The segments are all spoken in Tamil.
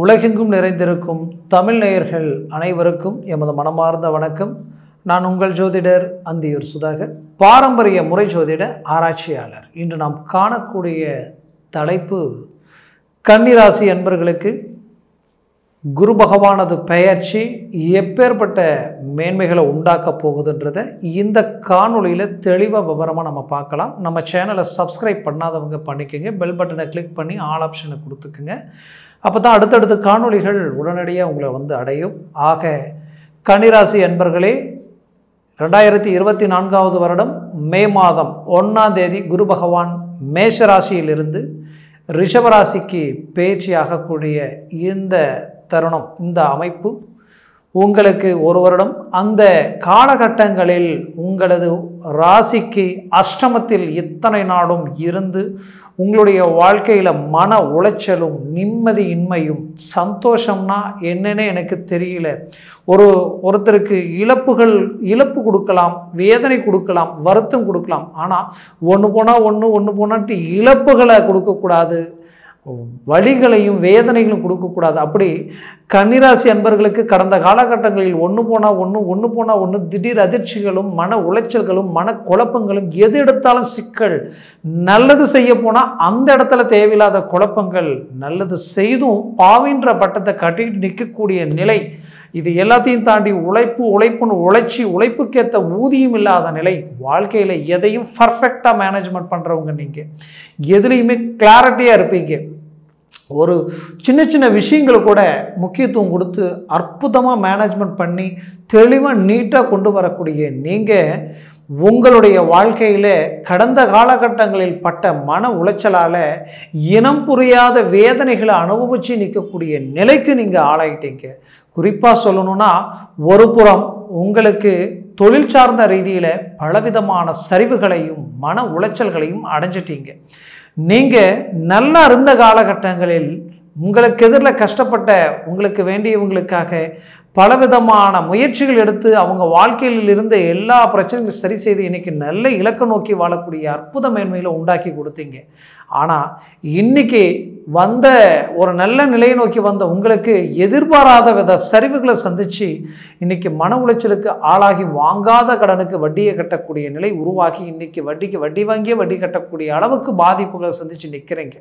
உலகெங்கும் நிறைந்திருக்கும் தமிழ் நேயர்கள் அனைவருக்கும் எமது மனமார்ந்த வணக்கம். நான் உங்கள் ஜோதிடர் அந்தியூர் சுதாகர், பாரம்பரிய முறை ஜோதிட ஆராய்ச்சியாளர். இன்று நாம் காணக்கூடிய தலைப்பு கன்னிராசி அன்பர்களுக்கு குரு பகவானது பெயர்ச்சி எப்பேற்பட்ட மேன்மைகளை உண்டாக்க போகுதுன்றதை இந்த காணொலியில் தெளிவாக விவரமாக நம்ம பார்க்கலாம். நம்ம சேனலை சப்ஸ்கிரைப் பண்ணாதவங்க பண்ணிக்கோங்க, பெல் பட்டனை கிளிக் பண்ணி ஆல் ஆப்ஷனை கொடுத்துக்குங்க. அப்போ தான் அடுத்தடுத்த காணொலிகள் உடனடியாக உங்களை அடையும். ஆக கன்னிராசி அன்பர்களே, 2024 வருடம் மே மாதம் 1ஆம் தேதி குரு பகவான் மேஷராசியிலிருந்து ரிஷபராசிக்கு பேச்சு ஆகக்கூடிய இந்த தருணம், இந்த அமைப்பு உங்களுக்கு ஒரு வருடம். அந்த காலகட்டங்களில் உங்களது ராசிக்கு அஷ்டமத்தில் இத்தனை நாடும் இருந்து உங்களுடைய வாழ்க்கையில் மன உளைச்சலும் நிம்மதியின்மையும், சந்தோஷம்னா என்னன்னு எனக்கு தெரியல, ஒருத்தருக்கு இழப்பு கொடுக்கலாம், வேதனை கொடுக்கலாம், வருத்தம் கொடுக்கலாம். ஆனால் ஒன்று போனான்ட்டு இழப்புகளை கொடுக்கக்கூடாது, வலிகளையும் வேதனைகளும் கொடுக்கக்கூடாது. அப்படி கன்னிராசி அன்பர்களுக்கு கடந்த காலகட்டங்களில் ஒன்று போனால் ஒன்று திடீர் அதிர்ச்சிகளும் மன உளைச்சல்களும் மன குழப்பங்களும், எது எடுத்தாலும் சிக்கல். நல்லது செய்ய போனால் அந்த இடத்துல தேவையில்லாத குழப்பங்கள், நல்லது செய்தும் பாவின்ற பட்டத்தை கட்டிட்டு நிற்கக்கூடிய நிலை, இது எல்லாத்தையும் தாண்டி உழைப்புக்கேற்ற ஊதியம் இல்லாத நிலை. வாழ்க்கையில் எதையும் பர்ஃபெக்டாக மேனேஜ்மெண்ட் பண்ணுறவங்க நீங்கள், எதுலேயுமே கிளாரிட்டியாக இருப்பீங்க. ஒரு சின்ன விஷயங்களை கூட முக்கியத்துவம் கொடுத்து அற்புதமாக மேனேஜ்மெண்ட் பண்ணி தெளிவாக நீட்டாக கொண்டு வரக்கூடிய நீங்கள் உங்களுடைய வாழ்க்கையில் கடந்த காலகட்டங்களில் பட்ட மன உளைச்சலால் இனம் புரியாத வேதனைகளை அனுபவித்து நிற்கக்கூடிய நிலைக்கு நீங்கள் ஆளாயிட்டீங்க. குறிப்பாக சொல்லணும்னா, ஒரு புறம் உங்களுக்கு தொழில் சார்ந்த ரீதியில் பலவிதமான சரிவுகளையும் மன உளைச்சல்களையும் அடைஞ்சிட்டீங்க. நீங்கள் நல்லா இருந்த காலகட்டங்களில் உங்களுக்கு எதிரில் கஷ்டப்பட்ட உங்களுக்கு வேண்டியவங்களுக்காக பலவிதமான முயற்சிகள் எடுத்து அவங்க வாழ்க்கையில் இருந்த எல்லா பிரச்சனைகளும் சரி செய்து இன்னைக்கு நல்ல இலக்கை நோக்கி வாழக்கூடிய அற்புத மேன்மைகளை உண்டாக்கி கொடுத்தீங்க. ஆனால் இன்னைக்கு வந்த ஒரு நல்ல நிலையை நோக்கி வந்த உங்களுக்கு எதிர்பாராத வித சரிவுகளை சந்தித்து இன்னைக்கு மன உளைச்சலுக்கு ஆளாகி வாங்காத கடனுக்கு வட்டியை கட்டக்கூடிய நிலை உருவாகி இன்னைக்கு வட்டி வாங்கிய வட்டி கட்டக்கூடிய அளவுக்கு பாதிப்புகளை சந்தித்து நிற்கிறீங்க.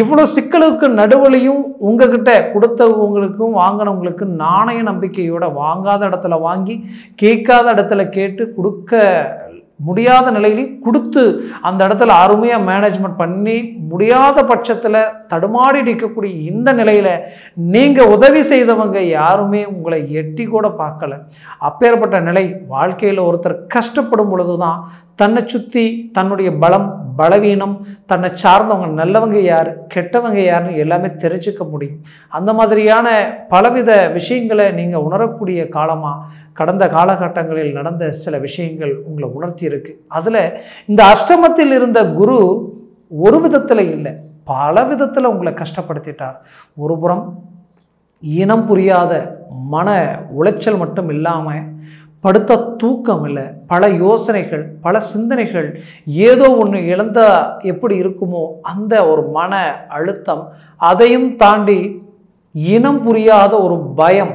இவ்வளோ சிக்கலுக்கு நடுவுலையும் உங்ககிட்ட கொடுத்தவங்களுக்கும் வாங்கினவங்களுக்கும் நாணய நம்பிக்கையோட வாங்காத இடத்துல வாங்கி, கேட்காத இடத்துல கேட்டு, கொடுக்க முடியாத நிலையிலையும் கொடுத்து அந்த இடத்துல அருமையாக மேனேஜ்மெண்ட் பண்ணி முடியாத பட்சத்தில் தடுமாறி நிற்கக்கூடிய இந்த நிலையில் நீங்கள் உதவி செய்தவங்க யாருமே உங்களை எட்டி கூட பார்க்கல. அப்பேற்பட்ட நிலை. வாழ்க்கையில் ஒருத்தர் கஷ்டப்படும் பொழுது தான் தன்னை சுற்றி தன்னுடைய பலம் பலவீனம், தன்னை சார்ந்தவங்க நல்லவங்க யார் கெட்டவங்க யாருன்னு எல்லாமே தெரிஞ்சுக்க முடியும். அந்த மாதிரியான பலவித விஷயங்களை நீங்கள் உணரக்கூடிய காலமாக கடந்த காலகட்டங்களில் நடந்த சில விஷயங்கள் உங்களை உணர்த்தி இருக்கு. அதில் இந்த அஷ்டமத்தில் இருந்த குரு ஒரு விதத்தில் இல்லை, பல விதத்தில் உங்களை கஷ்டப்படுத்திட்டார். ஒரு புறம் இனம் புரியாத மன உளைச்சல் மட்டும் இல்லாமல் படுத்த தூக்கம் இல்லை, பல யோசனைகள், பல சிந்தனைகள், ஏதோ ஒன்று இழந்தால் எப்படி இருக்குமோ அந்த ஒரு மன அழுத்தம், அதையும் தாண்டி இனம் புரியாத ஒரு பயம்.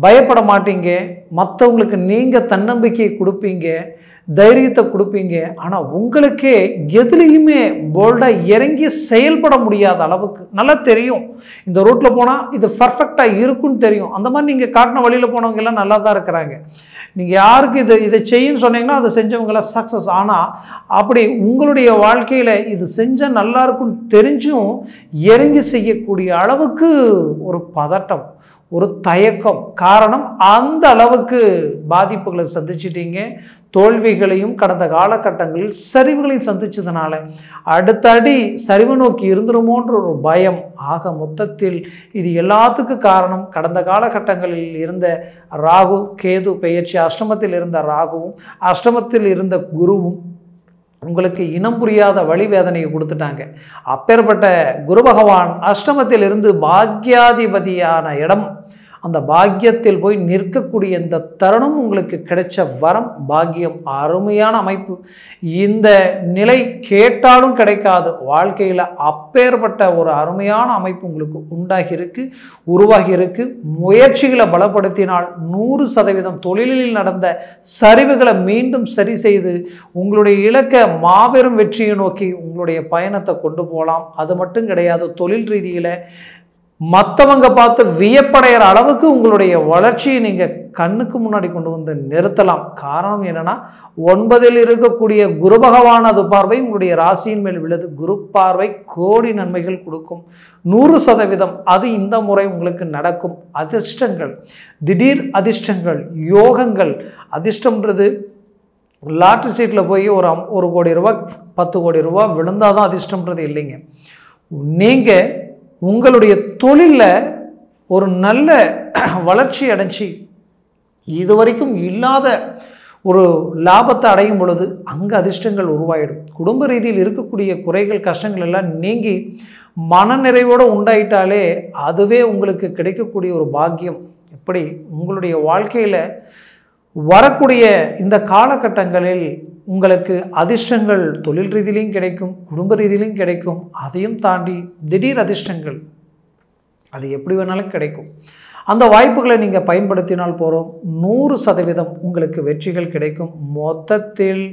பயப்பட மாட்டீங்க, மற்றவங்களுக்கு நீங்கள் தன்னம்பிக்கையை கொடுப்பீங்க, தைரியத்தை கொடுப்பீங்க. ஆனால் உங்களுக்கே எதுலேயுமே போல்டாக இறங்கி செயல்பட முடியாத அளவுக்கு நல்லா தெரியும். இந்த ரோட்டில் போனால் இது பர்ஃபெக்டாக இருக்குன்னு தெரியும். அந்த மாதிரி நீங்கள் காட்டின வழியில் போனவங்க எல்லாம் நல்லா தான் இருக்கிறாங்க. நீங்கள் யாருக்கு இதை செய்யுன்னு சொன்னீங்கன்னா அதை செஞ்சவங்களாம் சக்ஸஸ். ஆனால் அப்படி உங்களுடைய வாழ்க்கையில் இது செஞ்சால் நல்லா இருக்குன்னு தெரிஞ்சும் இறங்கி செய்யக்கூடிய அளவுக்கு ஒரு பதட்டம், ஒரு தயக்கம். காரணம், அந்த அளவுக்கு பாதிப்புகளை சந்திச்சிட்டீங்க. தோல்விகளையும் கடந்த காலகட்டங்களில் சரிவுகளையும் சந்திச்சதுனால அடுத்த அடி சரிவு நோக்கி இருந்துருமோன்ற ஒரு பயம். ஆக மொத்தத்தில் இது எல்லாத்துக்கும் காரணம் கடந்த காலகட்டங்களில் இருந்த ராகு கேது பெயர்ச்சி. அஷ்டமத்தில் இருந்த ராகுவும் அஷ்டமத்தில் இருந்த குருவும் உங்களுக்கு இனம் புரியாத வழி வேதனையை கொடுத்துட்டாங்க. அப்பேற்பட்ட குரு பகவான் அஷ்டமத்தில் இருந்து பாக்யாதிபதியான இடம் அந்த பாக்கியத்தில் போய் நிற்கக்கூடிய இந்த தருணம் உங்களுக்கு கிடைச்ச வரம், பாக்கியம், அருமையான அமைப்பு. இந்த நிலை கேட்டாலும் கிடைக்காது. வாழ்க்கையில் அப்பேற்பட்ட ஒரு அருமையான அமைப்பு உங்களுக்கு உண்டாகி இருக்கு, உருவாகி இருக்கு. முயற்சிகளை பலப்படுத்தினால் 100% தொழிலில் நடந்த சரிவுகளை மீண்டும் சரி செய்து உங்களுடைய இலக்க மாபெரும் வெற்றியை நோக்கி உங்களுடைய பயணத்தை கொண்டு போகலாம். அது மட்டும் கிடையாது, தொழில் ரீதியில் மற்றவங்க பார்த்து வியப்படைகிற அளவுக்கு உங்களுடைய வளர்ச்சியை நீங்கள் கண்ணுக்கு முன்னாடி கொண்டு வந்து நிறுத்தலாம். காரணம் என்னன்னா, 9ல் இருக்கக்கூடிய குரு பகவானது பார்வை உங்களுடைய ராசியின் மேல் விழுது. குரு பார்வை கோடி நன்மைகள் கொடுக்கும். 100% அது இந்த முறை உங்களுக்கு நடக்கும். அதிர்ஷ்டங்கள், திடீர் அதிர்ஷ்டங்கள், யோகங்கள். அதிர்ஷ்டம்ன்றது லாட்ரி சீட்டில் போய் ஒரு கோடி ரூபா 10 கோடி ரூபா விழுந்தாதான் அதிர்ஷ்டம்ன்றது இல்லைங்க. நீங்கள் உங்களுடைய தொழிலில் ஒரு நல்ல வளர்ச்சி அடைஞ்சி இதுவரைக்கும் இல்லாத ஒரு லாபத்தை அடையும் பொழுது அங்கே அதிர்ஷ்டங்கள் உருவாயிடும். குடும்ப ரீதியில் இருக்கக்கூடிய குறைகள், கஷ்டங்கள் எல்லாம் நீங்கி மனநிறைவோடு உண்டாயிட்டாலே அதுவே உங்களுக்கு கிடைக்கக்கூடிய ஒரு பாக்கியம். இப்படி உங்களுடைய வாழ்க்கையில் வரக்கூடிய இந்த காலகட்டங்களில் உங்களுக்கு அதிர்ஷ்டங்கள் தொழில் ரீதியிலையும் கிடைக்கும், குடும்ப ரீதியிலையும் கிடைக்கும். அதையும் தாண்டி திடீர் அதிர்ஷ்டங்கள், அது எப்படி வேணாலும் கிடைக்கும். அந்த வாய்ப்புகளை நீங்கள் பயன்படுத்தினால் போகிறோம், 100% உங்களுக்கு வெற்றிகள் கிடைக்கும். மொத்தத்தில்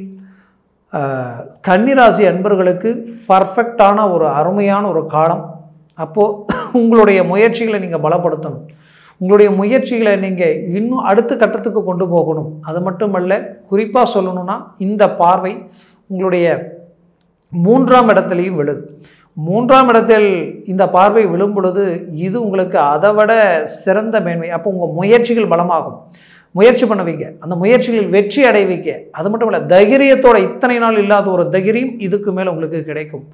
கன்னிராசி அன்பர்களுக்கு பர்ஃபெக்டான ஒரு அருமையான ஒரு காலம். அப்போது உங்களுடைய முயற்சிகளை நீங்கள் பலப்படுத்தணும். உங்களுடைய முயற்சிகளை நீங்கள் இன்னும் அடுத்த கட்டத்துக்கு கொண்டு போகணும். அது மட்டுமல்ல, குறிப்பாக சொல்லணும்னா இந்த பார்வை உங்களுடைய 3ஆம் இடத்துலையும் விழுது. 3ஆம் இடத்தில் இந்த பார்வை விழும் பொழுது இது உங்களுக்கு அதை விட சிறந்த மேன்மை. அப்போ உங்கள் முயற்சிகள் பலமாகும். முயற்சி பண்ணுவீங்க, அந்த முயற்சிகளில் வெற்றி அடைவீங்க. அது மட்டும் இல்லை, தைரியத்தோட இத்தனை நாள் இல்லாத ஒரு தைரியம் இதுக்கு மேலே உங்களுக்கு கிடைக்கும்.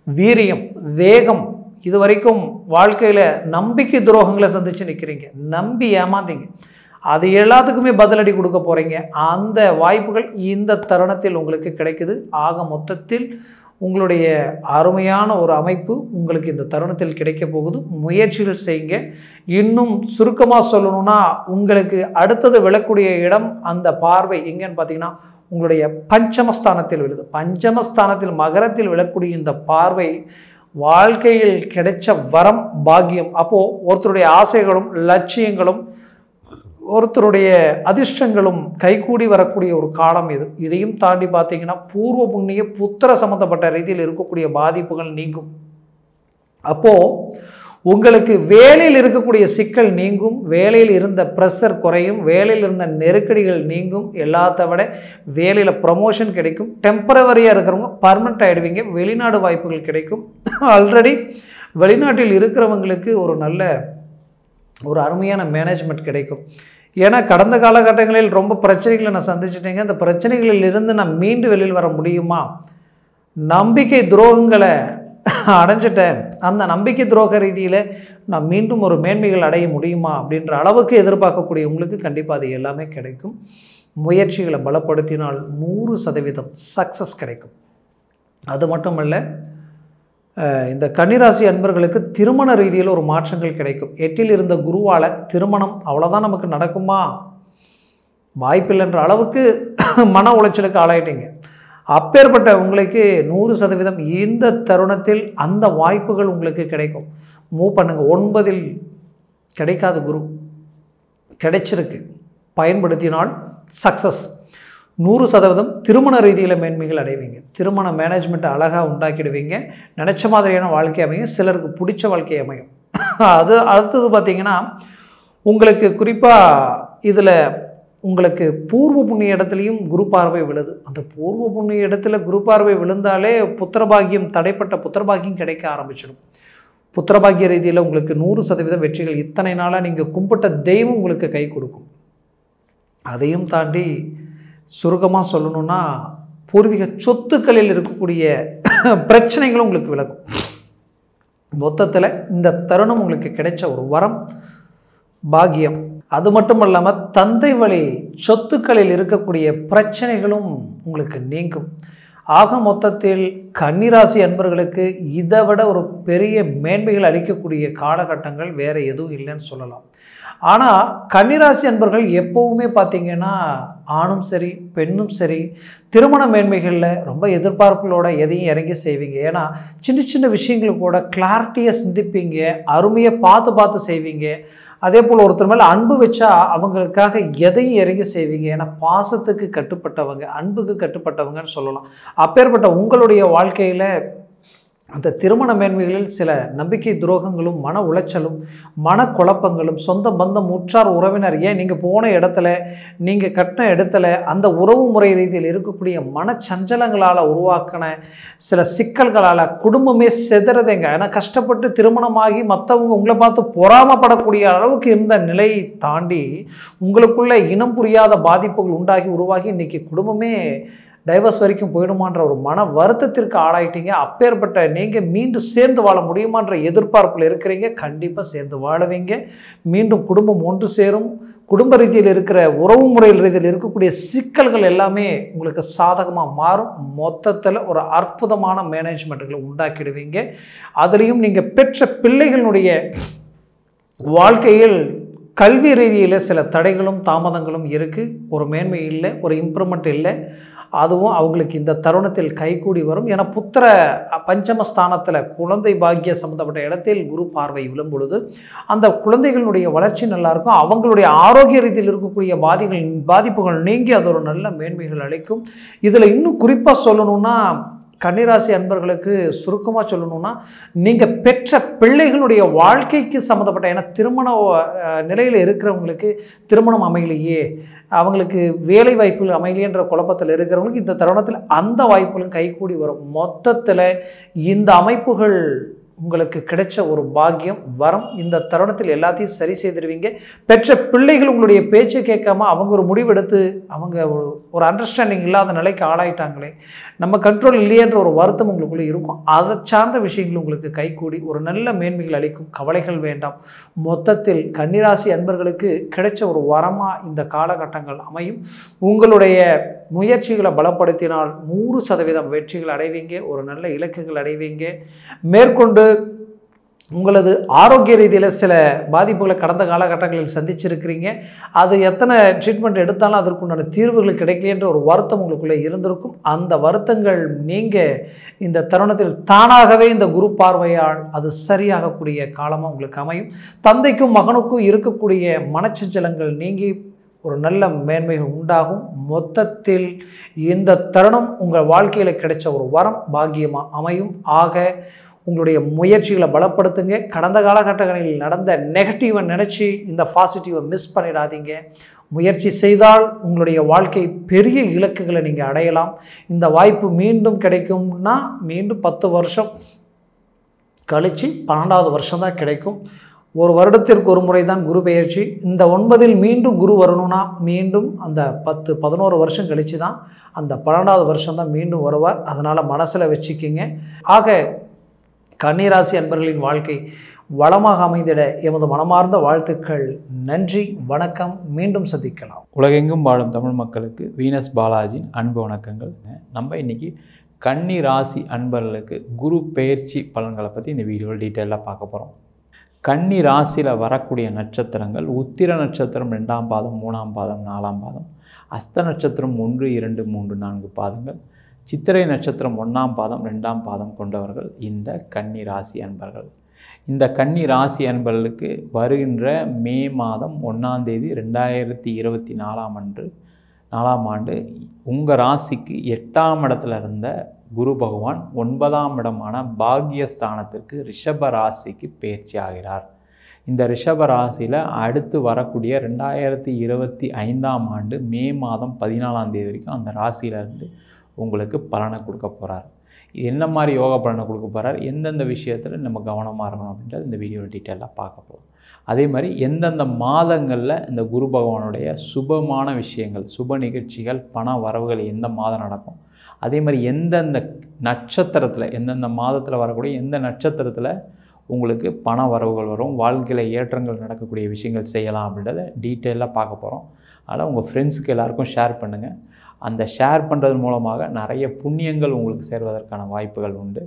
வீரியம், வேகம். இது வரைக்கும் வாழ்க்கையில் நம்பிக்கை துரோகங்களை சந்தித்து நிற்கிறீங்க, நம்பி ஏமாந்தீங்க, அது எல்லாத்துக்குமே பதிலடி கொடுக்க போகிறீங்க. அந்த வாய்ப்புகள் இந்த தருணத்தில் உங்களுக்கு கிடைக்குது. ஆக மொத்தத்தில் உங்களுடைய அருமையான ஒரு அமைப்பு உங்களுக்கு இந்த தருணத்தில் கிடைக்க போகுது. முயற்சிகள் செய்யுங்க. இன்னும் சுருக்கமாக சொல்லணும்னா, உங்களுக்கு அடுத்தது விழக்கூடிய இடம், அந்த பார்வை எங்கன்னு பார்த்தீங்கன்னா உங்களுடைய பஞ்சமஸ்தானத்தில் விழுது. பஞ்சமஸ்தானத்தில் மகரத்தில் விழக்கூடிய இந்த பார்வை வாழ்க்கையில் கிடைச்ச வரம், பாக்கியம். அப்போது ஒருத்தருடைய ஆசைகளும் லட்சியங்களும் ஒருத்தருடைய அதிர்ஷ்டங்களும் கைகூடி வரக்கூடிய ஒரு காலம் இது. இதையும் தாண்டி பார்த்தீங்கன்னா பூர்வ புண்ணிய புத்திர சம்மந்தப்பட்ட ரீதியில் இருக்கக்கூடிய பாதிப்புகள் நீங்கும். அப்போது உங்களுக்கு வேலையில் இருக்கக்கூடிய சிக்கல் நீங்கும், வேலையில் இருந்த ப்ரெஷர் குறையும், வேலையில் இருந்த நெருக்கடிகள் நீங்கும். எல்லாத்த விட வேலையில் ப்ரமோஷன் கிடைக்கும். டெம்பரவரியாக இருக்கிறவங்க பர்மனெண்ட் ஆகிடுவீங்க. வெளிநாடு வாய்ப்புகள் கிடைக்கும். ஆல்ரெடி வெளிநாட்டில் இருக்கிறவங்களுக்கு ஒரு நல்ல ஒரு அருமையான மேனேஜ்மெண்ட் கிடைக்கும். ஏன்னா கடந்த காலகட்டங்களில் ரொம்ப பிரச்சனைகளை நான் சந்திச்சிட்டேங்க. அந்த பிரச்சனைகளில் இருந்து நான் மீண்டு வெளியில் வர முடியுமா, நம்பிக்கை துரோகங்களை அடைஞ்சிட்டேன், அந்த நம்பிக்கை துரோக ரீதியில் நான் மீண்டும் ஒரு மேன்மைகள் அடைய முடியுமா அப்படின்ற அளவுக்கு எதிர்பார்க்கக்கூடிய உங்களுக்கு கண்டிப்பாக அது எல்லாமே கிடைக்கும். முயற்சிகளை பலப்படுத்தினால் 100% சக்ஸஸ் கிடைக்கும். அது மட்டுமல்ல, இந்த கன்னிராசி அன்பர்களுக்கு திருமண ரீதியில் ஒரு மாற்றங்கள் கிடைக்கும். 8ல் இருந்த குருவால் திருமணம் அவ்வளோதான் நமக்கு நடக்குமா, வாய்ப்பில்லைன்ற அளவுக்கு மன உளைச்சலுக்கு ஆளாயிட்டீங்க. அப்பேற்பட்ட உங்களுக்கு 100% இந்த தருணத்தில் அந்த வாய்ப்புகள் உங்களுக்கு கிடைக்கும். மூவ் பண்ணுங்க. 9ல் கிடைக்காத குரு கிடைச்சிருக்கு, பயன்படுத்தினால் சக்ஸஸ் 100%. திருமண ரீதியில் மேன்மைகள் அடைவீங்க. திருமண மேனேஜ்மெண்ட்டை அழகாக உண்டாக்கிடுவீங்க. நினச்ச மாதிரியான வாழ்க்கை அமையும், சிலருக்கு பிடிச்ச வாழ்க்கை அமையும். அது அடுத்தது பார்த்திங்கன்னா உங்களுக்கு குறிப்பாக இதில் உங்களுக்கு பூர்வ புண்ணிய இடத்துலையும் குரு பார்வை விழுது. அந்த பூர்வ புண்ணிய இடத்துல குரு பார்வை விழுந்தாலே புத்திரபாகியம், தடைப்பட்ட புத்திரபாகியம் கிடைக்க ஆரம்பிச்சிடும். புத்திரபாகிய ரீதியில் உங்களுக்கு 100% வெற்றிகள். இத்தனை நாளாக நீங்கள் கும்பிட்ட தெய்வம் உங்களுக்கு கை கொடுக்கும். அதையும் தாண்டி சுருக்கமாக சொல்லணும்னா, பூர்வீக சொத்துக்களில் இருக்கக்கூடிய பிரச்சனைகளும் உங்களுக்கு விலகும். மொத்தத்தில் இந்த தருணம் உங்களுக்கு கிடைச்ச ஒரு வரம், பாக்கியம். அது மட்டும் இல்லாமல் தந்தை வழி சொத்துக்களில் இருக்கக்கூடிய பிரச்சனைகளும் உங்களுக்கு நீங்கும். ஆக மொத்தத்தில் கன்னிராசி அன்பர்களுக்கு இதை விட ஒரு பெரிய மேன்மைகள் அளிக்கக்கூடிய காலகட்டங்கள் வேறு எதுவும் இல்லைன்னு சொல்லலாம். ஆனால் கன்னிராசி அன்பர்கள் எப்போவுமே பார்த்திங்கன்னா ஆணும் சரி பெண்ணும் சரி திருமண மேன்மைகளில் ரொம்ப எதிர்பார்ப்புகளோட எதையும் இறங்கி செய்வீங்க. ஏன்னா சின்ன சின்ன விஷயங்களுக்கு கூட கிளாரிட்டியாக சிந்திப்பீங்க, அருமையாக பார்த்து செய்வீங்க. அதே போல் ஒருத்தர் மேலே அன்பு வச்சா அவங்களுக்காக எதையும் இறங்கி செய்வீங்க. ஏன்னா பாசத்துக்கு கட்டுப்பட்டவங்க, அன்புக்கு கட்டுப்பட்டவங்கன்னு சொல்லலாம். அப்பேற்பட்ட உங்களுடைய வாழ்க்கையில் அந்த திருமண மேன்மைகளில் சில நம்பிக்கை துரோகங்களும் மன உளைச்சலும் மனக்குழப்பங்களும் சொந்த பந்தம் உற்றார் உறவினர் ஏன் நீங்கள் போன இடத்துல நீங்கள் கட்டின இடத்துல அந்த உறவு முறை ரீதியில் இருக்கக்கூடிய மனச்சஞ்சலங்களால் உருவாக்கின சில சிக்கல்களால் குடும்பமே செதறதுங்க. ஏன்னா கஷ்டப்பட்டு திருமணமாகி மற்றவங்க உங்களை பார்த்து பொறாமப்படக்கூடிய அளவுக்கு இருந்த நிலையை தாண்டி உங்களுக்குள்ள இனம் புரியாத பாதிப்புகள் உண்டாகி உருவாகி இன்றைக்கி குடும்பமே டைவர்ஸ் வரைக்கும் போயிடுமான்ற ஒரு மன வருத்தத்திற்கு ஆளாயிட்டீங்க. அப்பேற்பட்ட நீங்கள் மீண்டும் சேர்ந்து வாழ முடியுமான்ற எதிர்பார்ப்பில் இருக்கிறீங்க. கண்டிப்பாக சேர்ந்து வாழவீங்க. மீண்டும் குடும்பம் ஒன்று சேரும். குடும்ப ரீதியில் இருக்கிற உறவு முறையில் ரீதியில் இருக்கக்கூடிய சிக்கல்கள் எல்லாமே உங்களுக்கு சாதகமாக மாறும். மொத்தத்தில் ஒரு அற்புதமான மேனேஜ்மெண்ட்டுகளை உண்டாக்கிடுவீங்க. அதுலேயும் நீங்கள் பெற்ற பிள்ளைகளுடைய வாழ்க்கையில் கல்வி ரீதியில் சில தடைகளும் தாமதங்களும் இருக்குது. ஒரு மேன்மை இல்லை, ஒரு இம்ப்ரூவ்மெண்ட் இல்லை. அதுவும் அவங்களுக்கு இந்த தருணத்தில் கைகூடி வரும். ஏன்னா புத்திர பஞ்சமஸ்தானத்தில் குழந்தை பாக்கிய சம்மந்தப்பட்ட இடத்தில் குரு பார்வை விழும் பொழுது அந்த குழந்தைகளுடைய வளர்ச்சி நல்லாயிருக்கும். அவங்களுடைய ஆரோக்கிய ரீதியில் இருக்கக்கூடிய பாதிப்புகள் நீங்கி அது ஒரு நல்ல மேன்மைகள் அளிக்கும். இதில் இன்னும் குறிப்பாக சொல்லணும்னா கன்னிராசி அன்பர்களுக்கு சுருக்கமாக சொல்லணும்னா நீங்கள் பெற்ற பிள்ளைகளுடைய வாழ்க்கைக்கு சம்மந்தப்பட்ட ஏன்னா திருமண நிலையில் இருக்கிறவங்களுக்கு திருமணம் அமையலையே, அவங்களுக்கு வேலை வாய்ப்புகள் அமையலையன்ற குழப்பத்தில் இருக்கிறவங்களுக்கு இந்த தருணத்தில் அந்த வாய்ப்புகளும் கைகூடி வரும். மொத்தத்தில் இந்த அமைப்புகள் உங்களுக்கு கிடைச்ச ஒரு பாக்கியம் வரம். இந்த தருணத்தில் எல்லாத்தையும் சரி செய்திருவீங்க. பெற்ற பிள்ளைகள் உங்களுடைய பேச்சு கேட்காம அவங்க ஒரு முடிவெடுத்து அவங்க ஒரு அண்டர்ஸ்டாண்டிங் இல்லாத நிலைக்கு ஆளாயிட்டாங்களே, நம்ம கண்ட்ரோல் இல்லையன்ற ஒரு வருத்தம் உங்களுக்குள்ளே இருக்கும். அதை சார்ந்த விஷயங்கள் உங்களுக்கு கைகூடி ஒரு நல்ல மேன்மைகள் அளிக்கும். கவலைகள் வேண்டாம். மொத்தத்தில் கன்னிராசி அன்பர்களுக்கு கிடைச்ச ஒரு வரமாக இந்த காலகட்டங்கள் அமையும். உங்களுடைய முயற்சிகளை பலப்படுத்தினால் 100% வெற்றிகள் அடைவீங்க. ஒரு நல்ல இலக்குகள் அடைவீங்க. மேற்கொண்டு உங்களது ஆரோக்கிய ரீதியில் சில பாதிப்புகளை கடந்த காலகட்டங்களில் சந்திச்சிருக்கிறீங்க. அது எத்தனை ட்ரீட்மெண்ட் எடுத்தாலும் அதற்குண்டான தீர்வுகள் கிடைக்கலன்ற ஒரு வருத்தம் உங்களுக்குள்ளே இருந்திருக்கும். அந்த வருத்தங்கள் நீங்கள் இந்த தருணத்தில் தானாகவே இந்த குரு பார்வையால் அது சரியாகக்கூடிய காலமாக உங்களுக்கு அமையும். தந்தைக்கும் மகனுக்கும் இருக்கக்கூடிய மனச்சஞ்சலங்கள் நீங்கி ஒரு நல்ல மேன்மைகள் உண்டாகும். மொத்தத்தில் இந்த தருணம் உங்கள் வாழ்க்கையில் கிடைச்ச ஒரு வரம் பாக்கியமாக அமையும். ஆக உங்களுடைய முயற்சிகளை பலப்படுத்துங்க. கடந்த காலகட்டங்களில் நடந்த நெகட்டிவை நினச்சி இந்த பாசிட்டிவை மிஸ் பண்ணிடாதீங்க. முயற்சி செய்தால் உங்களுடைய வாழ்க்கை பெரிய இலக்குகளை நீங்கள் அடையலாம். இந்த வாய்ப்பு மீண்டும் கிடைக்கும்னா மீண்டும் 10 வருஷம் கழித்து 12வது வருஷம் தான் கிடைக்கும். ஒரு வருடத்திற்கு ஒரு முறை தான் குரு பெயர்ச்சி. இந்த 9இல் மீண்டும் குரு வரணும்னா மீண்டும் அந்த 10-11 வருஷம் கழித்து தான் அந்த 12வது வருஷம் தான் மீண்டும் வருவார். அதனால் மனசில் வச்சுக்கிங்க. ஆக கன்னிராசி அன்பர்களின் வாழ்க்கை வளமாக அமைந்திட எமது மனமார்ந்த வாழ்த்துக்கள். நன்றி, வணக்கம். மீண்டும் சந்திக்கலாம். உலகெங்கும் வாழும் தமிழ் மக்களுக்கு வீனஸ் பாலாஜியின் அன்பு வணக்கங்கள். நம்ம இன்றைக்கி கன்னி ராசி அன்பர்களுக்கு குரு பெயர்ச்சி பலன்களை பற்றி இந்த வீடியோவில் டீட்டெயிலாக பார்க்க போகிறோம். கன்னி ராசியில் வரக்கூடிய நட்சத்திரங்கள் உத்திர நட்சத்திரம் 2ஆம் பாதம், 3ஆம் பாதம், 4ஆம் பாதம், அஸ்த நட்சத்திரம் 1, 2, 3, 4 பாதங்கள், சித்திரை நட்சத்திரம் 1ஆம் பாதம், 2ஆம் பாதம் கொண்டவர்கள் இந்த கன்னி ராசி அன்பர்கள். இந்த கன்னி ராசி அன்பர்களுக்கு வருகின்ற மே மாதம் 1ஆம் தேதி 2024 4ஆம் ஆண்டு உங்கள் ராசிக்கு 8ஆம் இடத்துல இருந்த குரு பகவான் 9ஆம் இடமான பாக்யஸ்தானத்திற்கு ரிஷப ராசிக்கு பயிற்சி ஆகிறார். இந்த ரிஷப ராசியில் அடுத்து வரக்கூடிய 2025ஆம் ஆண்டு மே மாதம் 14ஆம் தேதி வரைக்கும் அந்த ராசியிலேருந்து உங்களுக்கு பலனை கொடுக்க போகிறார். என்ன மாதிரி யோகா பலனை கொடுக்க போகிறார், எந்தெந்த விஷயத்தில் நம்ம கவனமாக இருக்கணும் அப்படின்றது இந்த வீடியோவில் டீட்டெயிலாக பார்க்க போகிறோம். அதே மாதிரி எந்தெந்த மாதங்களில் இந்த குரு பகவானுடைய சுபமான விஷயங்கள், சுப நிகழ்ச்சிகள், பண வரவுகள் எந்த மாதம் நடக்கும், அதே மாதிரி எந்தெந்த நட்சத்திரத்தில், எந்தெந்த மாதத்தில் வரக்கூடிய எந்த நட்சத்திரத்தில் உங்களுக்கு பண வரவுகள் வரும், வாழ்க்கையில் ஏற்றங்கள் நடக்கக்கூடிய விஷயங்கள் செய்யலாம் அப்படின்றத டீட்டெயிலாக பார்க்க போகிறோம். அதனால் உங்கள் ஃப்ரெண்ட்ஸுக்கு எல்லாருக்கும் ஷேர் பண்ணுங்கள். அந்த ஷேர் பண்ணுறது மூலமாக நிறைய புண்ணியங்கள் உங்களுக்கு சேர்வதற்கான வாய்ப்புகள் உண்டு.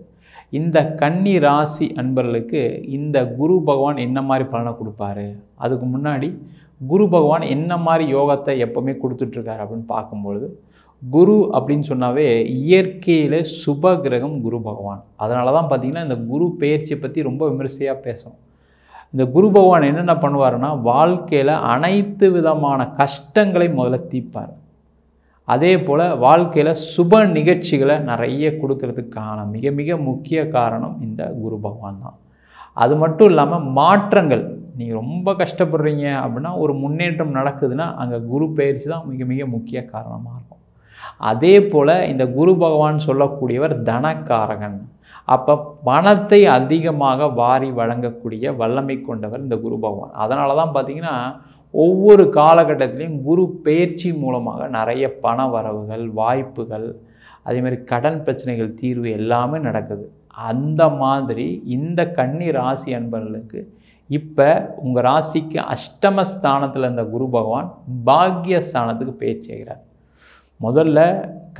இந்த கன்னி ராசி அன்பர்களுக்கு இந்த குரு பகவான் என்ன மாதிரி பலனை கொடுப்பாரு, அதுக்கு முன்னாடி குரு பகவான் என்ன மாதிரி யோகத்தை எப்போவுமே கொடுத்துட்ருக்காரு அப்படின்னு பார்க்கும்பொழுது, குரு அப்படின்னு சொன்னாவே இயற்கையில் சுப கிரகம் குரு பகவான். அதனால தான் பார்த்திங்கன்னா இந்த குரு பெயர்ச்சியை பற்றி ரொம்ப விமர்சையாக பேசும். இந்த குரு பகவான் என்னென்ன பண்ணுவாருன்னா, வாழ்க்கையில் அனைத்து விதமான கஷ்டங்களை முதல்ல தீர்ப்பார். அதே போல் வாழ்க்கையில் சுப நிகழ்ச்சிகளை நிறைய கொடுக்கறதுக்கான மிக மிக முக்கிய காரணம் இந்த குரு பகவான் தான். அது மட்டும் இல்லாமல் மாற்றங்கள், நீங்கள் ரொம்ப கஷ்டப்படுறீங்க அப்படின்னா ஒரு முன்னேற்றம் நடக்குதுன்னா அங்கே குரு பெயர்ச்சி தான் மிக மிக முக்கிய காரணமாக இருக்கும். அதே போல் இந்த குரு பகவான் சொல்லக்கூடியவர் தனக்காரகன். அப்போ பணத்தை அதிகமாக வாரி வழங்கக்கூடிய வல்லமை கொண்டவர் இந்த குரு பகவான். அதனால தான் பார்த்திங்கன்னா ஒவ்வொரு காலகட்டத்திலையும் குரு பெயர்ச்சி மூலமாக நிறைய பண வரவுகள், வாய்ப்புகள், அதேமாதிரி கடன் பிரச்சனைகள் தீர்வு எல்லாமே நடக்குது. அந்த மாதிரி இந்த கன்னி ராசி அன்பர்களுக்கு இப்போ உங்கள் ராசிக்கு அஷ்டமஸ்தானத்தில் இருந்த குரு பகவான் பாக்யஸ்தானத்துக்கு பெயர்ச்சி ஆகிறார். முதல்ல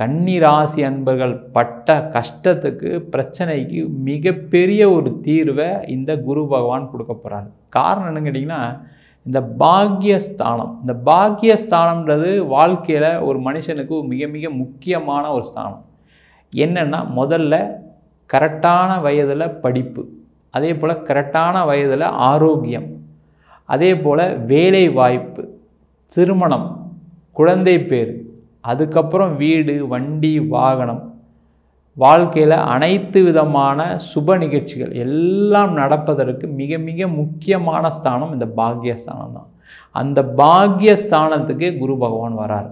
கன்னி ராசி அன்பர்கள் பட்ட கஷ்டத்துக்கு, பிரச்சனைக்கு மிகப்பெரிய ஒரு தீர்வை இந்த குரு பகவான் கொடுக்க போகிறார். காரணம் என்னன்னு கேட்டிங்கன்னா, இந்த பாக்யஸ்தானம், இந்த பாக்யஸ்தானம்ன்றது வாழ்க்கையில் ஒரு மனுஷனுக்கு மிக மிக முக்கியமான ஒரு ஸ்தானம். என்னென்னா, முதல்ல கரெக்டான வயதில் படிப்பு, அதே போல் கரெக்டான வயதில் ஆரோக்கியம், அதே போல் வேலை வாய்ப்பு, திருமணம், குழந்தை பேர், அதுக்கப்புறம் வீடு, வண்டி, வாகனம், வாழ்க்கையில் அனைத்து விதமான சுப நிகழ்ச்சிகள் எல்லாம் நடப்பதற்கு மிக மிக முக்கியமான ஸ்தானம் இந்த பாக்யஸ்தானம் தான். அந்த பாக்யஸ்தானத்துக்கே குரு பகவான் வரார்.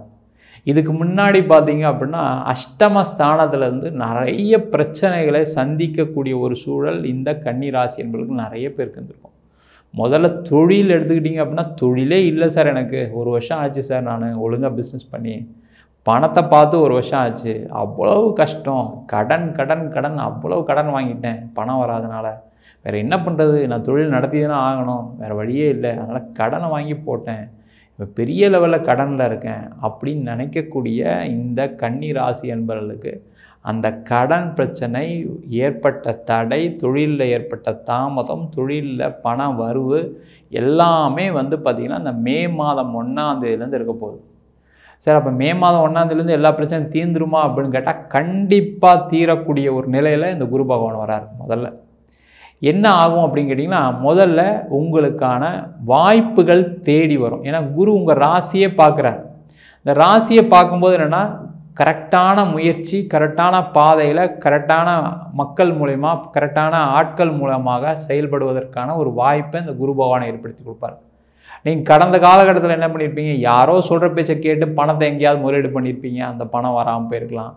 இதுக்கு முன்னாடி பார்த்தீங்க அப்படின்னா அஷ்டமஸ்தானத்திலேருந்து நிறைய பிரச்சனைகளை சந்திக்கக்கூடிய ஒரு சூழல் இந்த கன்னி ராசி என்பவர்களுக்கு நிறைய பேருக்கு இருந்திருக்கும். முதல்ல தொழில் எடுத்துக்கிட்டிங்க அப்படின்னா, தொழிலே இல்லை சார், எனக்கு 1 வருஷம் ஆச்சு சார், நான் ஒழுங்காக பிஸ்னஸ் பண்ணி பணத்தை பார்த்து 1 வருஷம் ஆச்சு, அவ்வளவு கஷ்டம், கடன் கடன் கடன், அவ்வளவு கடன் வாங்கிட்டேன் பணம் வராதனால, வேறு என்ன பண்ணுறது, நான் தொழில் நடத்தி தானே ஆகணும், வேறு வழியே இல்லை, அதனால் கடனை வாங்கி போட்டேன், இப்போ பெரிய லெவலில் கடனில் இருக்கேன் அப்படின்னு நினைக்கக்கூடிய இந்த கன்னி ராசி என்பவர்களுக்கு அந்த கடன் பிரச்சனை, ஏற்பட்ட தடை, தொழிலில் ஏற்பட்ட தாமதம், தொழிலில் பண வரவு எல்லாமே பார்த்திங்கன்னா இந்த மே மாதம் 1ஆம் தேதியிலேருந்து இருக்க போகுது. சார், அப்போ மே மாதம் 1ஆம் தேதியிலேருந்து எல்லா பிரச்சனையும் தீர்ந்துருமா அப்படின்னு கேட்டால் கண்டிப்பாக தீரக்கூடிய ஒரு நிலையில் இந்த குரு பகவான் வரார். முதல்ல என்ன ஆகும் அப்படின்னு கேட்டிங்கன்னா, முதல்ல உங்களுக்கான வாய்ப்புகள் தேடி வரும். ஏன்னா குரு உங்கள் ராசியே பார்க்குறார். இந்த ராசியை பார்க்கும்போது என்னென்னா, கரெக்டான முயற்சி, கரெக்டான பாதையில், கரெக்டான மக்கள் மூலமா, கரெக்டான ஆட்கள் மூலமாக செயல்படுவதற்கான ஒரு வாய்ப்பை இந்த குரு பகவானை ஏற்படுத்தி கொடுப்பார். நீங்கள் கடந்த காலகட்டத்தில் என்ன பண்ணியிருப்பீங்க, யாரோ சொல்கிற பேச்சை கேட்டு பணத்தை எங்கேயாவது முதலீடு பண்ணியிருப்பீங்க, அந்த பணம் வராமல் போயிருக்கலாம்.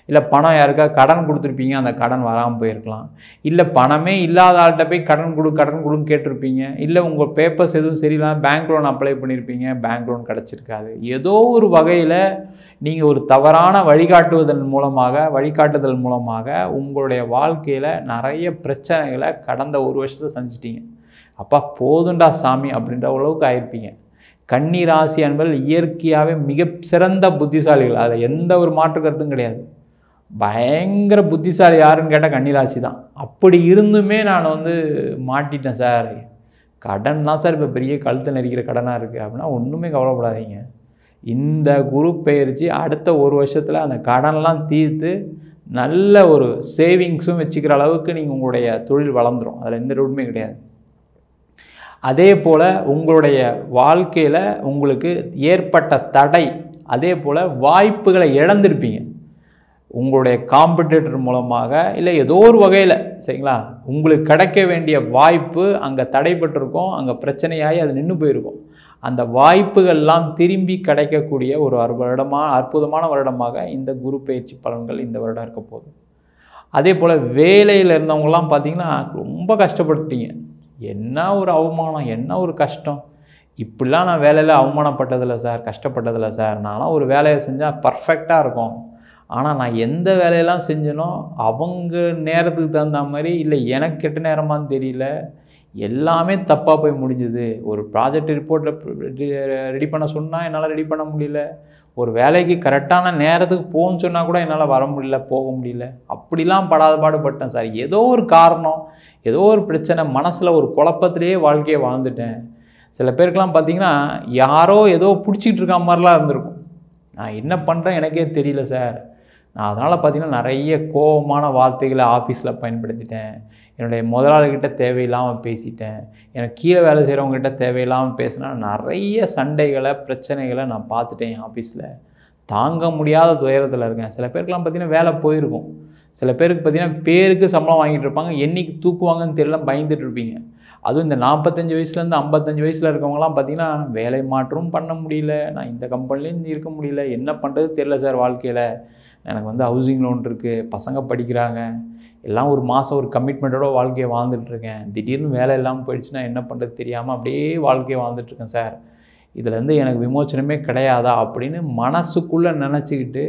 இல்லை பணம் யாருக்கா கடன் கொடுத்துருப்பீங்க, அந்த கடன் வராமல் போயிருக்கலாம். இல்லை பணமே இல்லாத ஆள்கிட்ட போய் கடன் கொடுன்னு கேட்டிருப்பீங்க. இல்லை உங்கள் பேப்பர்ஸ் எதுவும் சரியில்லாமல் பேங்க் லோன் அப்ளை பண்ணியிருப்பீங்க, பேங்க் லோன் கிடச்சிருக்காது. ஏதோ ஒரு வகையில் நீங்கள் ஒரு தவறான வழிகாட்டுதல் மூலமாக உங்களுடைய வாழ்க்கையில் நிறைய பிரச்சனைகளை கடந்த 1 வருஷத்தை சந்திச்சிட்டிங்க. அப்பா போதுண்டா சாமி அப்படின்ற அளவுக்கு ஆயிருப்பீங்க. கன்னி ராசி என்பது இயற்கையாகவே மிக சிறந்த புத்திசாலிகள், அதில் எந்த ஒரு மாற்று கருத்தும் கிடையாது. பயங்கர புத்திசாலி யாருன்னு கேட்டால் கன்னி ராசி தான். அப்படி இருந்துமே நான் மாட்டிட்டேன் சார், கடன் தான் சார் இப்போ பெரிய கழுத்து நெரிக்கிற கடனாக இருக்குது அப்படின்னா ஒன்றுமே கவலைப்படாதீங்க. இந்த குரு பெயர்ச்சி அடுத்த 1 வருஷத்தில் அந்த கடன்லாம் தீர்த்து நல்ல ஒரு சேவிங்ஸும் வச்சுக்கிற அளவுக்கு நீங்கள் உங்களுடைய தொழில் வளர்ந்துடும். அதில் எந்த டவுட்டுமே கிடையாது. அதே போல் உங்களுடைய வாழ்க்கையில் உங்களுக்கு ஏற்பட்ட தடை, அதே போல் வாய்ப்புகளை இழந்திருப்பீங்க. உங்களுடைய காம்படிட்டர் மூலமாக இல்லை ஏதோ ஒரு வகையில், சரிங்களா, உங்களுக்கு கிடைக்க வேண்டிய வாய்ப்பு அங்கே தடைப்பட்டிருக்கும், அங்கே பிரச்சனையாகி அது நின்று போயிருக்கும். அந்த வாய்ப்புகள்லாம் திரும்பி கிடைக்கக்கூடிய ஒரு அற்புதமான வருடமாக இந்த குரு பயிற்சி பலன்கள் இந்த வருடம் இருக்க போகுது. அதே போல் வேலையில் இருந்தவங்களாம் பார்த்திங்கன்னா ரொம்ப கஷ்டப்பட்டுட்டீங்க. என்ன ஒரு அவமானம், என்ன ஒரு கஷ்டம், இப்படிலாம் நான் வேலையில் அவமானப்பட்டதில்லை சார், கஷ்டப்பட்டதில்லை சார், நான்லாம் ஒரு வேலையை செஞ்சால் பர்ஃபெக்டாக இருக்கும், ஆனால் நான் எந்த வேலையெல்லாம் செஞ்சேனோ அவங்க நேரத்துக்கு தகுந்த மாதிரி இல்லை, எனக்கு கெட்ட நேரமானு தெரியல, எல்லாமே தப்பாக போய் முடிஞ்சுது. ஒரு ப்ராஜெக்ட் ரிப்போர்ட்டை ரெடி பண்ண சொன்னால் என்னால் ரெடி பண்ண முடியல, ஒரு வேலைக்கு கரெக்டான நேரத்துக்கு போகணும்னு சொன்னால் கூட என்னால் வர முடியல, போக முடியல. அப்படிலாம் படாத பாடுபட்டேன் சார். ஏதோ ஒரு காரணம், ஏதோ ஒரு பிரச்சனை, மனசில் ஒரு குழப்பத்திலேயே வாழ்க்கையை வாழ்ந்துட்டேன். சில பேருக்கெல்லாம் பார்த்தீங்கன்னா யாரோ ஏதோ பிடிச்சிக்கிட்டு இருக்க மாதிரிலாம் இருந்திருக்கும். நான் என்ன பண்ணுறேன் எனக்கே தெரியல சார். நான் அதனால் பார்த்தீங்கன்னா நிறைய கோபமான வார்த்தைகளை ஆஃபீஸில் பயன்படுத்திட்டேன். என்னுடைய முதலாளிகிட்ட தேவையில்லாமல் பேசிட்டேன். எனக்கு கீழே வேலை செய்கிறவங்ககிட்ட தேவையில்லாமல் பேசினா நிறைய சண்டைகளை, பிரச்சனைகளை நான் பார்த்துட்டேன் என் ஆஃபீஸில். தாங்க முடியாத துயரத்தில் இருக்கேன். சில பேருக்கெல்லாம் பார்த்தீங்கன்னா வேலை போயிருக்கும். சில பேருக்கு பார்த்தீங்கன்னா பேருக்கு சம்பளம் வாங்கிட்டு இருப்பாங்க. என்னைக்கு தூக்குவாங்கன்னு தெரியல, பயந்துட்டு இருப்பீங்க. அதுவும் இந்த 45 வயசுலேருந்து 55 வயசில் இருக்கவங்கலாம் பார்த்தீங்கன்னா வேலை மாற்றமும் பண்ண முடியல, நான் இந்த கம்பெனிலேருந்து இருக்க முடியல, என்ன பண்ணுறது தெரியல சார் வாழ்க்கையில். எனக்கு வந்து ஹவுசிங் லோன் இருக்குது, பசங்க படிக்கிறாங்க, எல்லாம் ஒரு மாதம் ஒரு கமிட்மெண்ட்டோட வாழ்க்கையை வாழ்ந்துட்டுருக்கேன். திடீர்னு வேலை இல்லாமல் போயிடுச்சுன்னா என்ன பண்ணுறது தெரியாமல் அப்படியே வாழ்க்கையை வாழ்ந்துட்டுருக்கேன் சார். இதுலேருந்து எனக்கு விமோச்சனமே கிடையாதா அப்படின்னு மனசுக்குள்ளே நினச்சிக்கிட்டு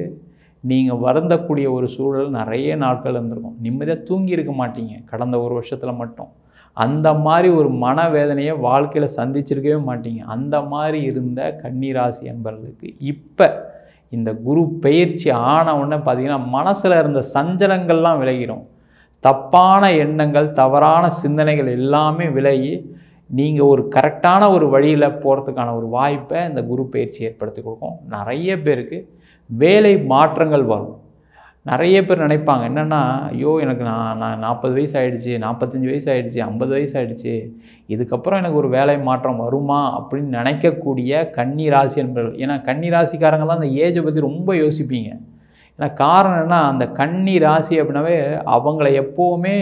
நீங்கள் வருந்தக்கூடிய ஒரு சூழல் நிறைய நாட்கள் இருந்திருக்கும். நிம்மதியாக தூங்கி இருக்க மாட்டீங்க கடந்த ஒரு வருஷத்தில் மட்டும். அந்த மாதிரி ஒரு மனவேதனையை வாழ்க்கையில் சந்திச்சிருக்கவே மாட்டீங்க. அந்த மாதிரி இருந்த கன்னிராசி அன்பர்களுக்கு இப்போ இந்த குரு பெயர்ச்சி ஆன உடனே பார்த்தீங்கன்னா மனசில் இருந்த சஞ்சலங்கள்லாம் விலகிடும். தப்பான எண்ணங்கள், தவறான சிந்தனைகள் எல்லாமே விலகி நீங்கள் ஒரு கரெக்டான ஒரு வழியில் போகிறதுக்கான ஒரு வாய்ப்பை இந்த குரு பயிற்சி ஏற்படுத்தி கொடுக்கும். நிறைய பேருக்கு வேலை மாற்றங்கள் வரும். நிறைய பேர் நினைப்பாங்க என்னென்னா, ஐயோ எனக்கு நான் 40 வயசு ஆகிடுச்சு, 45 வயசு ஆகிடுச்சு, 50 வயசு ஆகிடுச்சு, இதுக்கப்புறம் எனக்கு ஒரு வேலை மாற்றம் வருமா அப்படின்னு நினைக்கக்கூடிய கன்னி ராசி என்பவர்கள். ஏன்னா கன்னி ராசிக்காரங்க தான் அந்த ஏஜை பற்றி ரொம்ப யோசிப்பீங்க. ஏன்னா காரணம் என்ன, அந்த கன்னி ராசி அப்படின்னாவே அவங்கள எப்போவுமே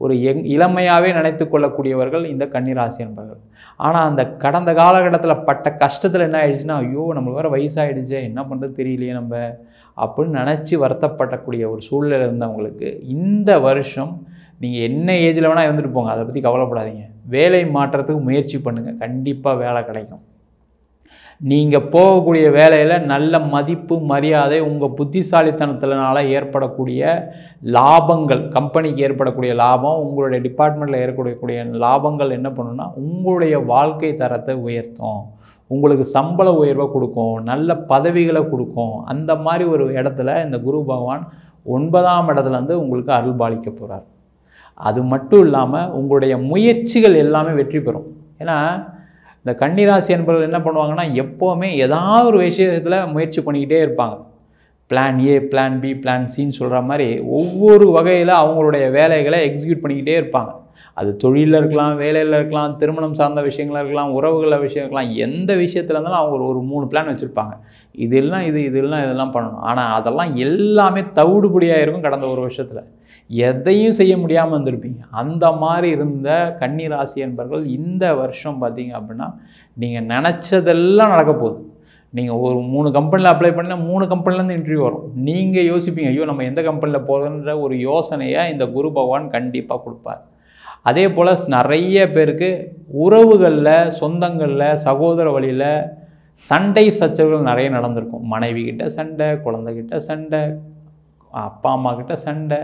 ஒரு இளமையாகவே நினைத்து கொள்ளக்கூடியவர்கள் இந்த கன்னி ராசி என்பவர்கள். ஆனால் அந்த கடந்த காலகட்டத்தில் பட்ட கஷ்டத்தில் என்ன ஆகிடுச்சுன்னா, ஐயோ நம்மளுக்கு வேறு வயசாகிடுச்சே, என்ன பண்ணுறது தெரியலையே நம்ம அப்படின்னு நினச்சி வருத்தப்படக்கூடிய ஒரு சூழ்நிலை இருந்தவங்களுக்கு இந்த வருஷம் நீங்கள் என்ன ஏஜில் வேணால் இருந்துட்டு போங்க, அதை பற்றி கவலைப்படாதீங்க. வேலை மாற்றத்துக்கு முயற்சி பண்ணுங்கள், கண்டிப்பாக வேலை கிடைக்கும். நீங்கள் போகக்கூடிய வேலையில் நல்ல மதிப்பு, மரியாதை, உங்கள் புத்திசாலித்தனத்தினால ஏற்படக்கூடிய லாபங்கள், கம்பெனிக்கு ஏற்படக்கூடிய லாபம், உங்களுடைய டிபார்ட்மெண்ட்டில் ஏற்படக்கூடிய லாபங்கள் என்ன பண்ணுன்னா உங்களுடைய வாழ்க்கை தரத்தை உயர்த்தும், உங்களுக்கு சம்பள உயர்வை கொடுக்கும், நல்ல பதவிகளை கொடுக்கும். அந்த மாதிரி ஒரு இடத்துல இந்த குரு பகவான் 9ஆம் இடத்துலேருந்து உங்களுக்கு அருள் பாலிக்க போகிறார். அது மட்டும் இல்லாமல் உங்களுடைய முயற்சிகள் எல்லாமே வெற்றி பெறும். ஏன்னா இந்த கன்னிராசி என்பவர்கள் என்ன பண்ணுவாங்கன்னா எப்போவுமே ஏதாவது ஒரு விஷயத்தில் முயற்சி பண்ணிக்கிட்டே இருப்பாங்க. Plan A, plan B, plan சின்னு சொல்கிற மாதிரி ஒவ்வொரு வகையில் அவங்களுடைய வேலைகளை எக்ஸிக்யூட் பண்ணிக்கிட்டே இருப்பாங்க. அது தொழிலில் இருக்கலாம், வேலையில் இருக்கலாம், திருமணம் சார்ந்த விஷயங்களாக இருக்கலாம், உறவுகளில் விஷயம் இருக்கலாம், எந்த விஷயத்தில் இருந்தாலும் அவங்க ஒரு 3 பிளான் வச்சுருப்பாங்க. இதெல்லாம் பண்ணணும். ஆனால் அதெல்லாம் எல்லாமே தவிடுபடியாக இருக்கும் கடந்த ஒரு வருஷத்தில். எதையும் செய்ய முடியாமல் இருந்திருப்பீங்க. அந்த மாதிரி இருந்த கன்னி ராசி என்பவர்கள் இந்த வருஷம் பார்த்தீங்க அப்படின்னா நீங்கள் நினச்சதெல்லாம் நடக்க போகுது. நீங்கள் ஒரு 3 கம்பெனியில் அப்ளை பண்ணால் 3 கம்பெனிலேருந்து இன்டர்வியூ வரும். நீங்கள் யோசிப்பீங்க, ஐயோ நம்ம எந்த கம்பெனியில் போகிறதுன்ற ஒரு யோசனையை இந்த குரு பகவான் கண்டிப்பாக கொடுப்பார். அதே போல் நிறைய பேருக்கு உறவுகளில், சொந்தங்களில், சகோதர வழியில் சண்டை சச்சரவுகள் நிறைய நடந்திருக்கும். மனைவி கிட்ட சண்டை, குழந்தைகிட்ட சண்டை, அப்பா அம்மா கிட்ட சண்டை,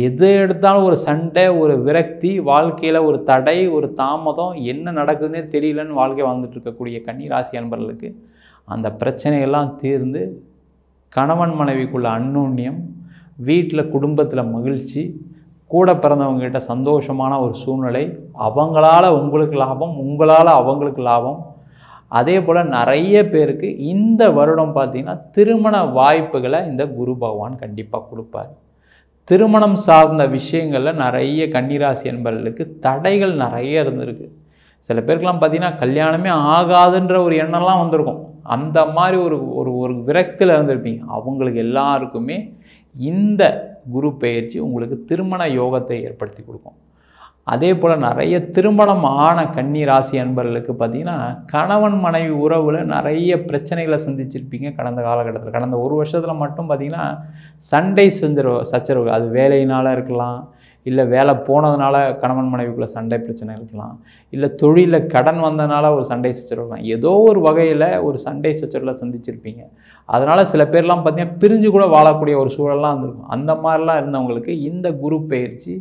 எது எடுத்தாலும் ஒரு சண்டை, ஒரு விரக்தி, வாழ்க்கையில் ஒரு தடை, ஒரு தாமதம், என்ன நடக்குதுன்னே தெரியலன்னு வாழ்க்கை வாழ்ந்துட்டு இருக்கக்கூடிய கன்னி ராசி அன்பர்களுக்கு அந்த பிரச்சனையெல்லாம் தீர்ந்து கணவன் மனைவிக்குள்ள அந்யோன்யம், வீட்டில் குடும்பத்தில் மகிழ்ச்சி, கூட பிறந்தவங்ககிட்ட சந்தோஷமான ஒரு சூழ்நிலை, அவங்களால உங்களுக்கு லாபம், உங்களால் அவங்களுக்கு லாபம். அதே போல் நிறைய பேருக்கு இந்த வருடம் பார்த்திங்கன்னா திருமண வாய்ப்புகளை இந்த குரு பகவான் கண்டிப்பாக கொடுப்பார். திருமணம் சார்ந்த விஷயங்களில் நிறைய கன்னிராசி என்பவர்களுக்கு தடைகள் நிறைய இருந்திருக்கு. சில பேருக்கெல்லாம் பார்த்திங்கன்னா கல்யாணமே ஆகாதுன்ற ஒரு எண்ணம்லாம் வந்திருக்கும். அந்த மாதிரி ஒரு விரக்தியில் இருந்திருப்பீங்க. அவங்களுக்கு எல்லாருக்குமே இந்த குரு பெயர்ச்சி உங்களுக்கு திருமண யோகத்தை ஏற்படுத்தி கொடுக்கும். அதே போல் நிறைய திருமணம் ஆன கன்னி ராசி அன்பர்களுக்கு பார்த்திங்கன்னா கணவன் மனைவி உறவில் நிறைய பிரச்சனைகளை சந்திச்சிருப்பீங்க கடந்த காலகட்டத்தில். கடந்த ஒரு வருஷத்தில் மட்டும் பார்த்திங்கன்னா சண்டை சச்சரவு, அது வேலையினால் இருக்கலாம், இல்லை வேலை போனதுனால கணவன் மனைவிக்குள்ளே சண்டை பிரச்சனை இருக்கலாம், இல்லை தொழிலில் கடன் வந்ததுனால ஒரு சண்டை சச்சரவு இருக்கலாம். ஏதோ ஒரு வகையில் ஒரு சண்டை சச்சரவில் சந்திச்சிருப்பீங்க. அதனால் சில பேர்லாம் பார்த்திங்கன்னா பிரிஞ்சு கூட வாழக்கூடிய ஒரு சூழல்லாம் இருந்திருக்கும். அந்த மாதிரிலாம் இருந்தவங்களுக்கு இந்த குரு பெயர்ச்சி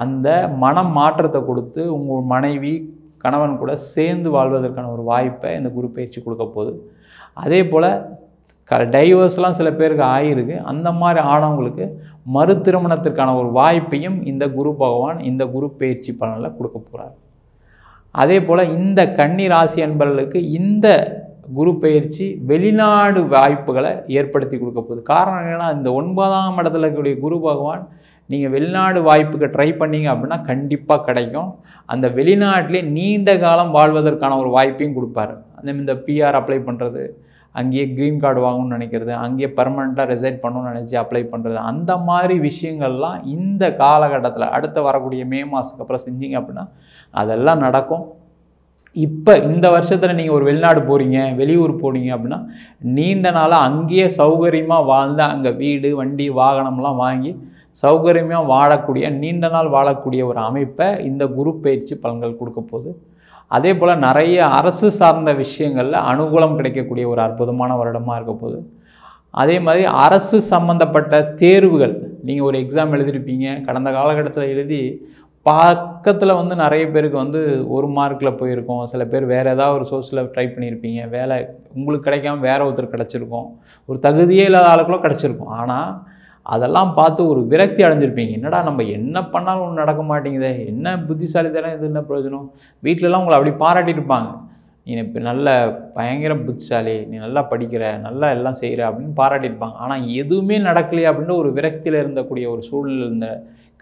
அந்த மனம் மாற்றத்தை கொடுத்து உங்கள் மனைவி கணவன் கூட சேர்ந்து வாழ்வதற்கான ஒரு வாய்ப்பை இந்த குரு பயிற்சி கொடுக்க போகுது. அதே போல் டைவர்ஸ்லாம் சில பேருக்கு ஆகிருக்கு. அந்த மாதிரி ஆனவங்களுக்கு மறு திருமணத்திற்கான ஒரு வாய்ப்பையும் இந்த குரு பகவான் இந்த குரு பயிற்சி பலனில் கொடுக்க போகிறார். அதே போல் இந்த கன்னி ராசி அன்பர்களுக்கு இந்த குரு பயிற்சி வெளிநாடு வாய்ப்புகளை ஏற்படுத்தி கொடுக்க போகுது. காரணம் என்னென்னா, இந்த 9ஆம் இடத்துல இருக்கக்கூடிய குரு பகவான் நீங்கள் வெளிநாடு வாய்ப்புக்கு ட்ரை பண்ணீங்க அப்படின்னா கண்டிப்பாக கிடைக்கும். அந்த வெளிநாட்டிலே நீண்ட காலம் வாழ்வதற்கான ஒரு வாய்ப்பையும் கொடுப்பாரு. இந்த பிஆர் அப்ளை பண்ணுறது, அங்கேயே க்ரீன் கார்டு வாங்கணும்னு நினைக்கிறது, அங்கேயே பர்மனெண்ட்டாக ரெசைட் பண்ணணும்னு நினச்சி அப்ளை பண்ணுறது, அந்த மாதிரி விஷயங்கள்லாம் இந்த காலகட்டத்தில் அடுத்து வரக்கூடிய மே மாதத்துக்கு அப்புறம் செஞ்சீங்க அப்படின்னா அதெல்லாம் நடக்கும். இப்போ இந்த வருஷத்தில் நீங்கள் ஒரு வெளிநாடு போகிறீங்க, வெளியூர் போனீங்க அப்படின்னா நீண்ட நாளாக அங்கேயே சௌகரியமாக வாழ்ந்து அங்கே வீடு வண்டி வாகனம்லாம் வாங்கி சௌகரியமாக வாழக்கூடிய நீண்ட நாள் வாழக்கூடிய ஒரு அமைப்பை இந்த குரு பயிற்சி பலன்கள் கொடுக்க போகுது. அதே போல் நிறைய அரசு சார்ந்த விஷயங்களில் அனுகூலம் கிடைக்கக்கூடிய ஒரு அற்புதமான வருடமாக இருக்க போகுது. அதே மாதிரி அரசு சம்மந்தப்பட்ட தேர்வுகள், நீங்கள் ஒரு எக்ஸாம் எழுதியிருப்பீங்க, கடந்த காலகட்டத்தில் எழுதி பக்கத்தில் நிறைய பேருக்கு 1 மார்க்கில் போயிருக்கோம். சில பேர் வேறு ஏதாவது ஒரு சோர்ஸில் ட்ரை பண்ணியிருப்பீங்க, வேலை உங்களுக்கு கிடைக்காம வேறு ஒருத்தர் கிடச்சிருக்கும், ஒரு தகுதியே இல்லாத ஆளுக்குள்ள கிடச்சிருக்கும். ஆனால் அதெல்லாம் பார்த்து ஒரு விரக்தி அடைஞ்சிருப்பீங்க. என்னடா நம்ம என்ன பண்ணாலும் ஒன்றும் நடக்க மாட்டேங்குதே, என்ன புத்திசாலித்தனம், இது என்ன பிரயோஜனம். வீட்டிலலாம் உங்களை அப்படி பாராட்டியிருப்பாங்க, நீ இப்போ நல்ல பயங்கர புத்திசாலி, நீ நல்லா படிக்கிற, நல்லா எல்லாம் செய்கிற அப்படின்னு பாராட்டியிருப்பாங்க. ஆனால் எதுவுமே நடக்கலையே அப்படின்ற ஒரு விரக்தியில் இருந்தக்கூடிய ஒரு சூழல் இருந்த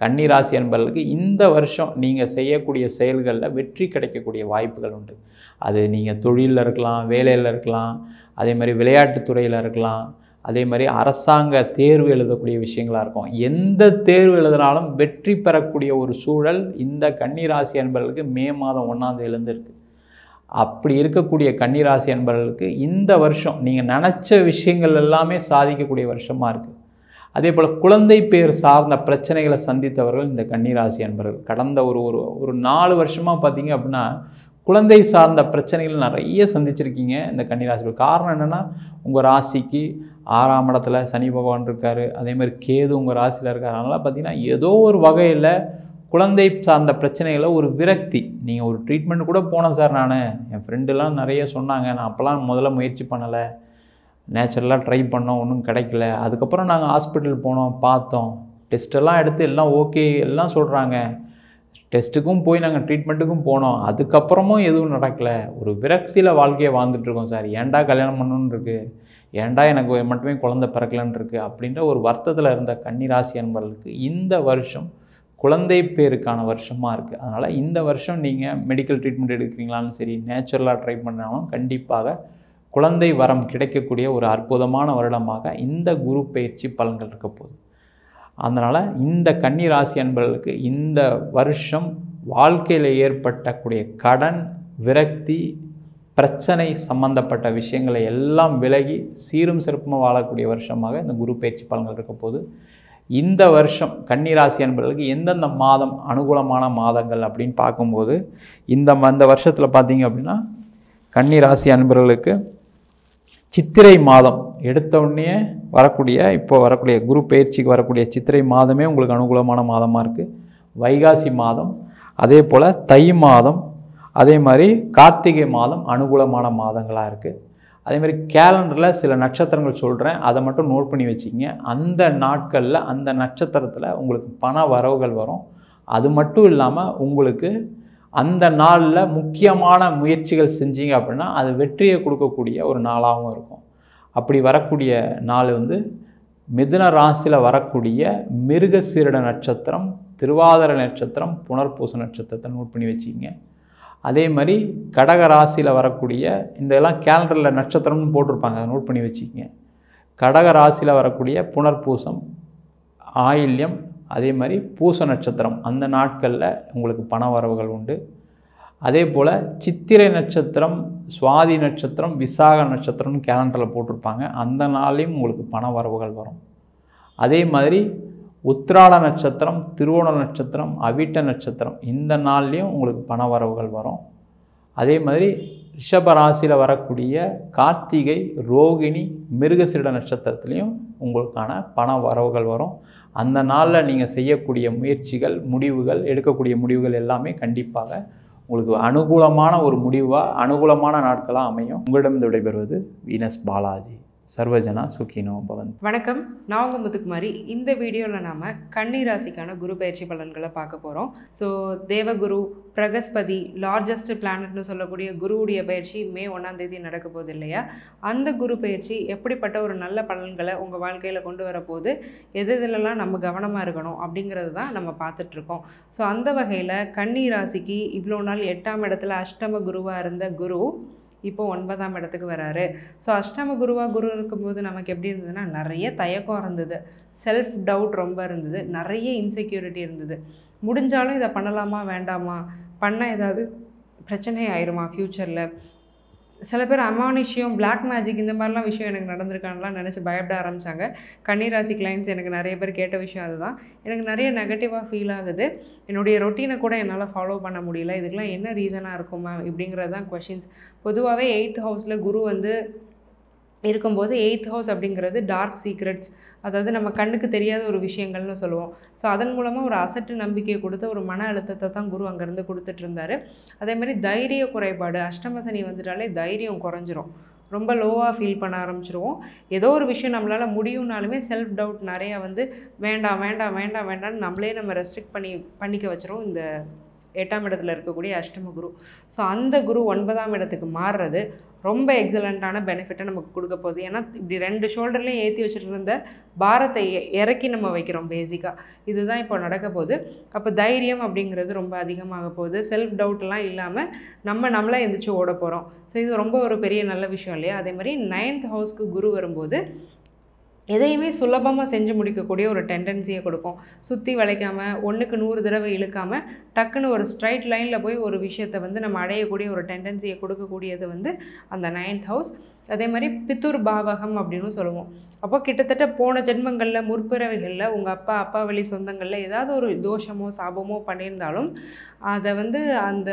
கன்னி ராசி அன்பர்களுக்கு இந்த வருஷம் நீங்கள் செய்யக்கூடிய செயல்களில் வெற்றி கிடைக்கக்கூடிய வாய்ப்புகள் உண்டு. அது நீங்கள் தொழிலில் இருக்கலாம், வேலையில் இருக்கலாம், அதே மாதிரி விளையாட்டுத்துறையில் இருக்கலாம், அதே மாதிரி அரசாங்க தேர்வு எழுதக்கூடிய விஷயங்களாக இருக்கும். எந்த தேர்வு எழுதினாலும் வெற்றி பெறக்கூடிய ஒரு சூழல் இந்த கன்னி ராசி அன்பர்களுக்கு மே மாதம் 1ஆம் தேதியிலேருந்து இருக்குது. அப்படி இருக்கக்கூடிய கன்னி ராசி அன்பர்களுக்கு இந்த வருஷம் நீங்கள் நினச்ச விஷயங்கள் எல்லாமே சாதிக்கக்கூடிய வருஷமாக இருக்குது. அதே போல் குழந்தை பேர் சார்ந்த பிரச்சனைகளை சந்தித்தவர்கள் இந்த கன்னி ராசி அன்பர்கள் கடந்த ஒரு 4 வருஷமாக பார்த்தீங்க அப்படின்னா குழந்தை சார்ந்த பிரச்சனைகள் நிறைய சந்திச்சிருக்கீங்க இந்த கன்னிராசி. காரணம் என்னென்னா, உங்கள் ராசிக்கு 6ஆம் இடத்துல சனி பகவான் இருக்கார், அதே மாதிரி கேது உங்கள் ராசியில் இருக்கார். அதனால் பார்த்தீங்கன்னா ஏதோ ஒரு வகையில் குழந்தை சார்ந்த பிரச்சனைகளை ஒரு விரக்தி. நீங்கள் ஒரு ட்ரீட்மெண்ட் கூட போனேன் சார், நான் என் ஃப்ரெண்டுலாம் நிறைய சொன்னாங்க, நான் அப்போல்லாம் முதல்ல முயற்சி பண்ணலை, நேச்சுரலாக ட்ரை பண்ணோம், ஒன்றும் கிடைக்கல. அதுக்கப்புறம் நாங்கள் ஹாஸ்பிட்டல் போனோம், பார்த்தோம், டெஸ்ட்டெல்லாம் எடுத்து எல்லாம் ஓகே எல்லாம் சொல்கிறாங்க, டெஸ்ட்டுக்கும் போய் நாங்கள் ட்ரீட்மெண்ட்டுக்கும் போனோம், அதுக்கப்புறமும் எதுவும் நடக்கலை, ஒரு விரக்தியில் வாழ்க்கையை வாழ்ந்துட்டுருக்கோம் சார், ஏன்டா கல்யாணம் பண்ணணுன்னு இருக்குது, ஏன்டா எனக்கு மட்டுமே குழந்தை பிறக்கலன்னு இருக்குது அப்படின்ற ஒரு வருத்தத்தில் இருந்த கன்னிராசி அன்பர்களுக்கு இந்த வருஷம் குழந்தை பேருக்கான வருஷமாக இருக்குது. அதனால் இந்த வருஷம் நீங்கள் மெடிக்கல் ட்ரீட்மெண்ட் எடுக்கிறீங்களாலும் சரி, நேச்சுரலாக ட்ரை பண்ணாலும் கண்டிப்பாக குழந்தை வரம் கிடைக்கக்கூடிய ஒரு அற்புதமான வருடமாக இந்த குரு பயிற்சி பலன்கள் இருக்க போகுது. அதனால் இந்த கன்னி ராசி அன்பர்களுக்கு இந்த வருஷம் வாழ்க்கையில் ஏற்பட்டக்கூடிய கடன், விரக்தி, பிரச்சனை சம்பந்தப்பட்ட விஷயங்களை எல்லாம் விலகி சீரும் சிறப்புமாக வாழக்கூடிய வருஷமாக இந்த குரு பயிற்சி பலன்கள் இருக்க போகுது. இந்த வருஷம் கன்னி ராசி அன்பர்களுக்கு எந்தெந்த மாதம் அனுகூலமான மாதங்கள் அப்படின்னு பார்க்கும்போது இந்த வருஷத்தில் பார்த்தீங்க அப்படின்னா கன்னி ராசி அன்பர்களுக்கு சித்திரை மாதம் எடுத்த உடனே வரக்கூடிய குரு பயிற்சிக்கு வரக்கூடிய சித்திரை மாதமே உங்களுக்கு அனுகூலமான மாதமாக இருக்குது. வைகாசி மாதம், அதே போல் தை மாதம், அதே மாதிரி கார்த்திகை மாதம் அனுகூலமான மாதங்களாக இருக்குது. அதே மாதிரி கேலண்டரில் சில நட்சத்திரங்கள் சொல்கிறேன், அதை மட்டும் நோட் பண்ணி வச்சுக்கிங்க. அந்த நாட்களில் அந்த நட்சத்திரத்தில் உங்களுக்கு பண வரவுகள் வரும். அது மட்டும் இல்லாமல் உங்களுக்கு அந்த நாளில் முக்கியமான முயற்சிகள் செஞ்சீங்க அப்படின்னா அது வெற்றியை கொடுக்கக்கூடிய ஒரு நாளாகவும் இருக்கும். அப்படி வரக்கூடிய நாள் மிதுன ராசியில் வரக்கூடிய மிருகசீரிட நட்சத்திரம், திருவாதிரை நட்சத்திரம், புனர்பூச நட்சத்திரத்தை நோட் பண்ணி வச்சுக்கிங்க. அதே மாதிரி கடக ராசியில் வரக்கூடிய இதெல்லாம் கேலண்டரில் நட்சத்திரம்னு போட்டிருப்பாங்க, அதை நோட் பண்ணி வச்சுக்கிங்க. கடக ராசியில் வரக்கூடிய புனர்பூசம், ஆயில்யம், அதே மாதிரி பூச நட்சத்திரம், அந்த நாட்களில் உங்களுக்கு பண வரவுகள் உண்டு. அதே போல் சித்திரை நட்சத்திரம், சுவாதி நட்சத்திரம், விசாக நட்சத்திரம்னு கேலண்டரில் போட்டிருப்பாங்க, அந்த நாள்லேயும் உங்களுக்கு பண வரவுகள் வரும். அதே மாதிரி உத்திராட நட்சத்திரம், திருவோண நட்சத்திரம், அவிட்ட நட்சத்திரம், இந்த நாள்லேயும் உங்களுக்கு பண வரவுகள் வரும். அதே மாதிரி ரிஷப ராசியில் வரக்கூடிய கார்த்திகை, ரோகிணி, மிருகசீரிட நட்சத்திரத்துலேயும் உங்களுக்கான பண வரவுகள் வரும். அந்த நாளில் நீங்கள் செய்யக்கூடிய முயற்சிகள், முடிவுகள், எடுக்கக்கூடிய முடிவுகள் எல்லாமே கண்டிப்பாக உங்களுக்கு அனுகூலமான ஒரு முடிவாக, அனுகூலமான நாட்களாக அமையும். உங்களிடம் விடைபெறுவது வீனஸ் பாலாஜி. சர்வஜனா சுகினோ பவன். வணக்கம், நான் உங்கள் முத்துக்குமாரி. இந்த வீடியோவில் நாம் கன்னி ராசிக்கான குரு பயிற்சி பலன்களை பார்க்க போகிறோம். ஸோ தேவகுரு பிரகஸ்பதி லார்ஜஸ்ட் பிளானட்னு சொல்லக்கூடிய குருவுடைய பயிற்சி மே 1ஆம் தேதி நடக்க போகுது இல்லையா? அந்த குரு பயிற்சி எப்படிப்பட்ட ஒரு நல்ல பலன்களை உங்கள் வாழ்க்கையில் கொண்டு வரப்போகுது, எதுலெல்லாம் நம்ம கவனமாக இருக்கணும் அப்படிங்கிறது தான் நம்ம பார்த்துட்ருக்கோம். ஸோ அந்த வகையில் கன்னி ராசிக்கு இவ்வளோ நாள் 8ஆம் இடத்துல அஷ்டம குருவாக இருந்த குரு இப்போ 9ஆம் இடத்துக்கு வராரு. ஸோ அஷ்டம குரு இருக்கும்போது நமக்கு எப்படி இருந்ததுன்னா, நிறைய தயக்கம் இருந்தது, செல்ஃப் டவுட் ரொம்ப இருந்தது, நிறைய இன்செக்யூரிட்டி இருந்தது. முடிஞ்சாலும் இதை பண்ணலாமா வேண்டாமா, பண்ணால் ஏதாவது பிரச்சனை ஆயிருமா ஃப்யூச்சரில், சில பேர் அமானுஷ்யம் பிளாக் மேஜிக் இந்த மாதிரிலாம் விஷயம் எனக்கு நடந்திருக்கான்லாம் நினச்சி பயப்பட ஆரம்பித்தாங்க. கன்னிராசி கிளைண்ட்ஸ் எனக்கு நிறைய பேர் கேட்ட விஷயம் அதுதான். எனக்கு நிறைய நெகட்டிவாக ஃபீல் ஆகுது, என்னுடைய ரொட்டீனை கூட என்னால் ஃபாலோ பண்ண முடியல, இதுக்கெலாம் என்ன ரீசனாக இருக்குமா இப்படிங்கிறது தான் கொஷின்ஸ். பொதுவாகவே 8th ஹவுஸில் குரு வந்து இருக்கும்போது 8th ஹவுஸ் அப்படிங்கிறது டார்க் சீக்ரெட்ஸ், அதாவது நம்ம கண்ணுக்கு தெரியாத ஒரு விஷயங்கள்னு சொல்லுவோம். ஸோ அதன் மூலமாக ஒரு அசட்டு நம்பிக்கையை கொடுத்து ஒரு மன அழுத்தத்தை தான் குரு அங்கேருந்து கொடுத்துட்டு இருந்தார். அதேமாதிரி தைரிய குறைபாடு, அஷ்டம சனி வந்துட்டாலே தைரியம் குறைஞ்சிரும், ரொம்ப லோவாக ஃபீல் பண்ண ஆரம்பிச்சிருவோம். ஏதோ ஒரு விஷயம் நம்மளால் முடியும்னாலுமே செல்ஃப் டவுட் நிறையா வந்து வேண்டாம் வேண்டாம் வேண்டாம் வேண்டாம்னு நம்மளே நம்ம ரெஸ்ட்ரிக்ட் பண்ணிக்க வச்சிரும் இந்த 8ஆம் இடத்துல இருக்கக்கூடிய அஷ்டம குரு. ஸோ அந்த குரு 9ஆம் இடத்துக்கு மாறுறது ரொம்ப எக்ஸலண்ட்டான பெனிஃபிட்டை நமக்கு கொடுக்க போகுது. ஏன்னா இப்படி 2 ஷோல்டர்லேயும் ஏற்றி வச்சுட்டு இருந்த பாரத்தை இறக்கி நம்ம வைக்கிறோம் பேசிக்காக. இதுதான் இப்போ நடக்க போகுது. அப்போ தைரியம் அப்படிங்கிறது ரொம்ப அதிகமாக போகுது, செல்ஃப் டவுட்லாம் இல்லாமல் நம்மளே எந்திரிச்சு ஓட போகிறோம். ஸோ இது ரொம்ப ஒரு பெரிய நல்ல விஷயம் இல்லையா? அதே மாதிரி 9th ஹவுஸ்க்கு குரு வரும்போது எதையுமே சுலபமாக செஞ்சு முடிக்கக்கூடிய ஒரு டெண்டன்சியை கொடுக்கும். சுற்றி வளைக்காமல் 1க்கு 100 தடவை இழுக்காமல் டக்குன்னு ஒரு ஸ்ட்ரைட் லைனில் போய் ஒரு விஷயத்தை வந்து நம்ம அடையக்கூடிய ஒரு டெண்டன்சியை கொடுக்கக்கூடியது வந்து அந்த 9th ஹவுஸ். அதே மாதிரி பித்துர் பாவகம் அப்படின்னு சொல்லுவோம். அப்போ கிட்டத்தட்ட போன ஜென்மங்களில் முற்பிறவைகளில் உங்கள் அப்பா வழி சொந்தங்களில் ஏதாவது ஒரு தோஷமோ சாபமோ பண்ணியிருந்தாலும் அதை வந்து அந்த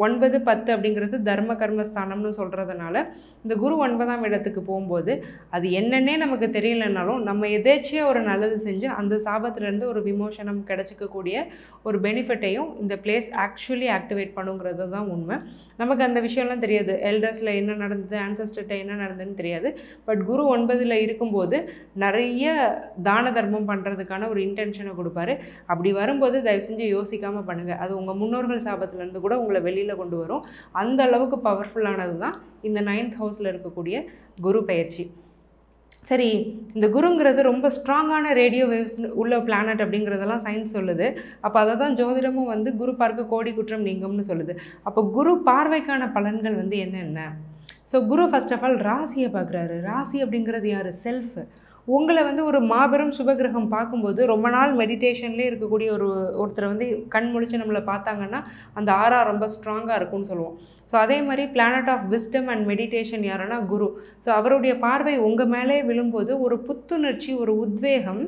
9, 10 அப்படிங்கிறது தர்ம கர்மஸ்தானம்னு சொல்கிறதுனால இந்த குரு 9ஆம் இடத்துக்கு போகும்போது அது என்னன்னே நமக்கு தெரியலனாலும் நம்ம எதேச்சியாக ஒரு நல்லது செஞ்சு அந்த சாபத்திலேருந்து ஒரு விமோசனம் கிடச்சிக்கக்கூடிய ஒரு பெனிஃபிட்டையும் இந்த பிளேஸ் ஆக்சுவலி ஆக்டிவேட் பண்ணுங்கிறது தான் உண்மை. நமக்கு அந்த விஷயம்லாம் தெரியாது, எல்டர்ஸில் என்ன நடந்தது, ஆன்சஸ்டர்கிட்ட என்ன நடந்ததுன்னு தெரியாது. பட் குரு 9ல் இருக்கும்போது நிறைய தான தர்மம் பண்ணுறதுக்கான ஒரு இன்டென்ஷனை கொடுப்பாரு. அப்படி வரும்போது தயவு செஞ்சு யோசிக்காமல் பண்ணுங்கள், அது உங்கள் முன்னோர்கள் சாபத்திலேருந்து கூட உங்களை வெளியில் கொண்டு வரும். அந்த அளவுக்கு பவர்ஃபுல்லானது தான் இந்த 9th ஹவுஸில் இருக்கக்கூடிய குரு பயிற்சி. சரி, இந்த குருங்கிறது ரொம்ப ஸ்ட்ராங்கான ரேடியோ வேவ்ஸ் உள்ள பிளானட் அப்படிங்கிறதெல்லாம் சயின்ஸ் சொல்லுது. அப்போ அதை தான் ஜோதிடமும் வந்து குரு பார்க்க கோடி குற்றம் நீங்கும்னு சொல்லுது. அப்போ குரு பார்வைக்கான பலன்கள் வந்து என்னென்ன? So Guru first of all ராசியை பார்க்குறாரு. ராசி அப்படிங்கிறது யார்? செல்ஃப். உங்களை வந்து ஒரு மாபெரும் சுபகிரகம் பார்க்கும்போது ரொம்ப நாள் மெடிடேஷன்லேயே இருக்கக்கூடிய ஒருத்தரை வந்து கண் முழிச்சு நம்மளை பார்த்தாங்கன்னா அந்த ஆரா ரொம்ப ஸ்ட்ராங்காக இருக்கும்னு சொல்லுவோம். ஸோ அதே மாதிரி planet of wisdom and meditation யாருன்னா குரு. ஸோ அவருடைய பார்வை உங்கள் மேலே விழும்போது ஒரு புத்துணர்ச்சி, ஒரு உத்வேகம்,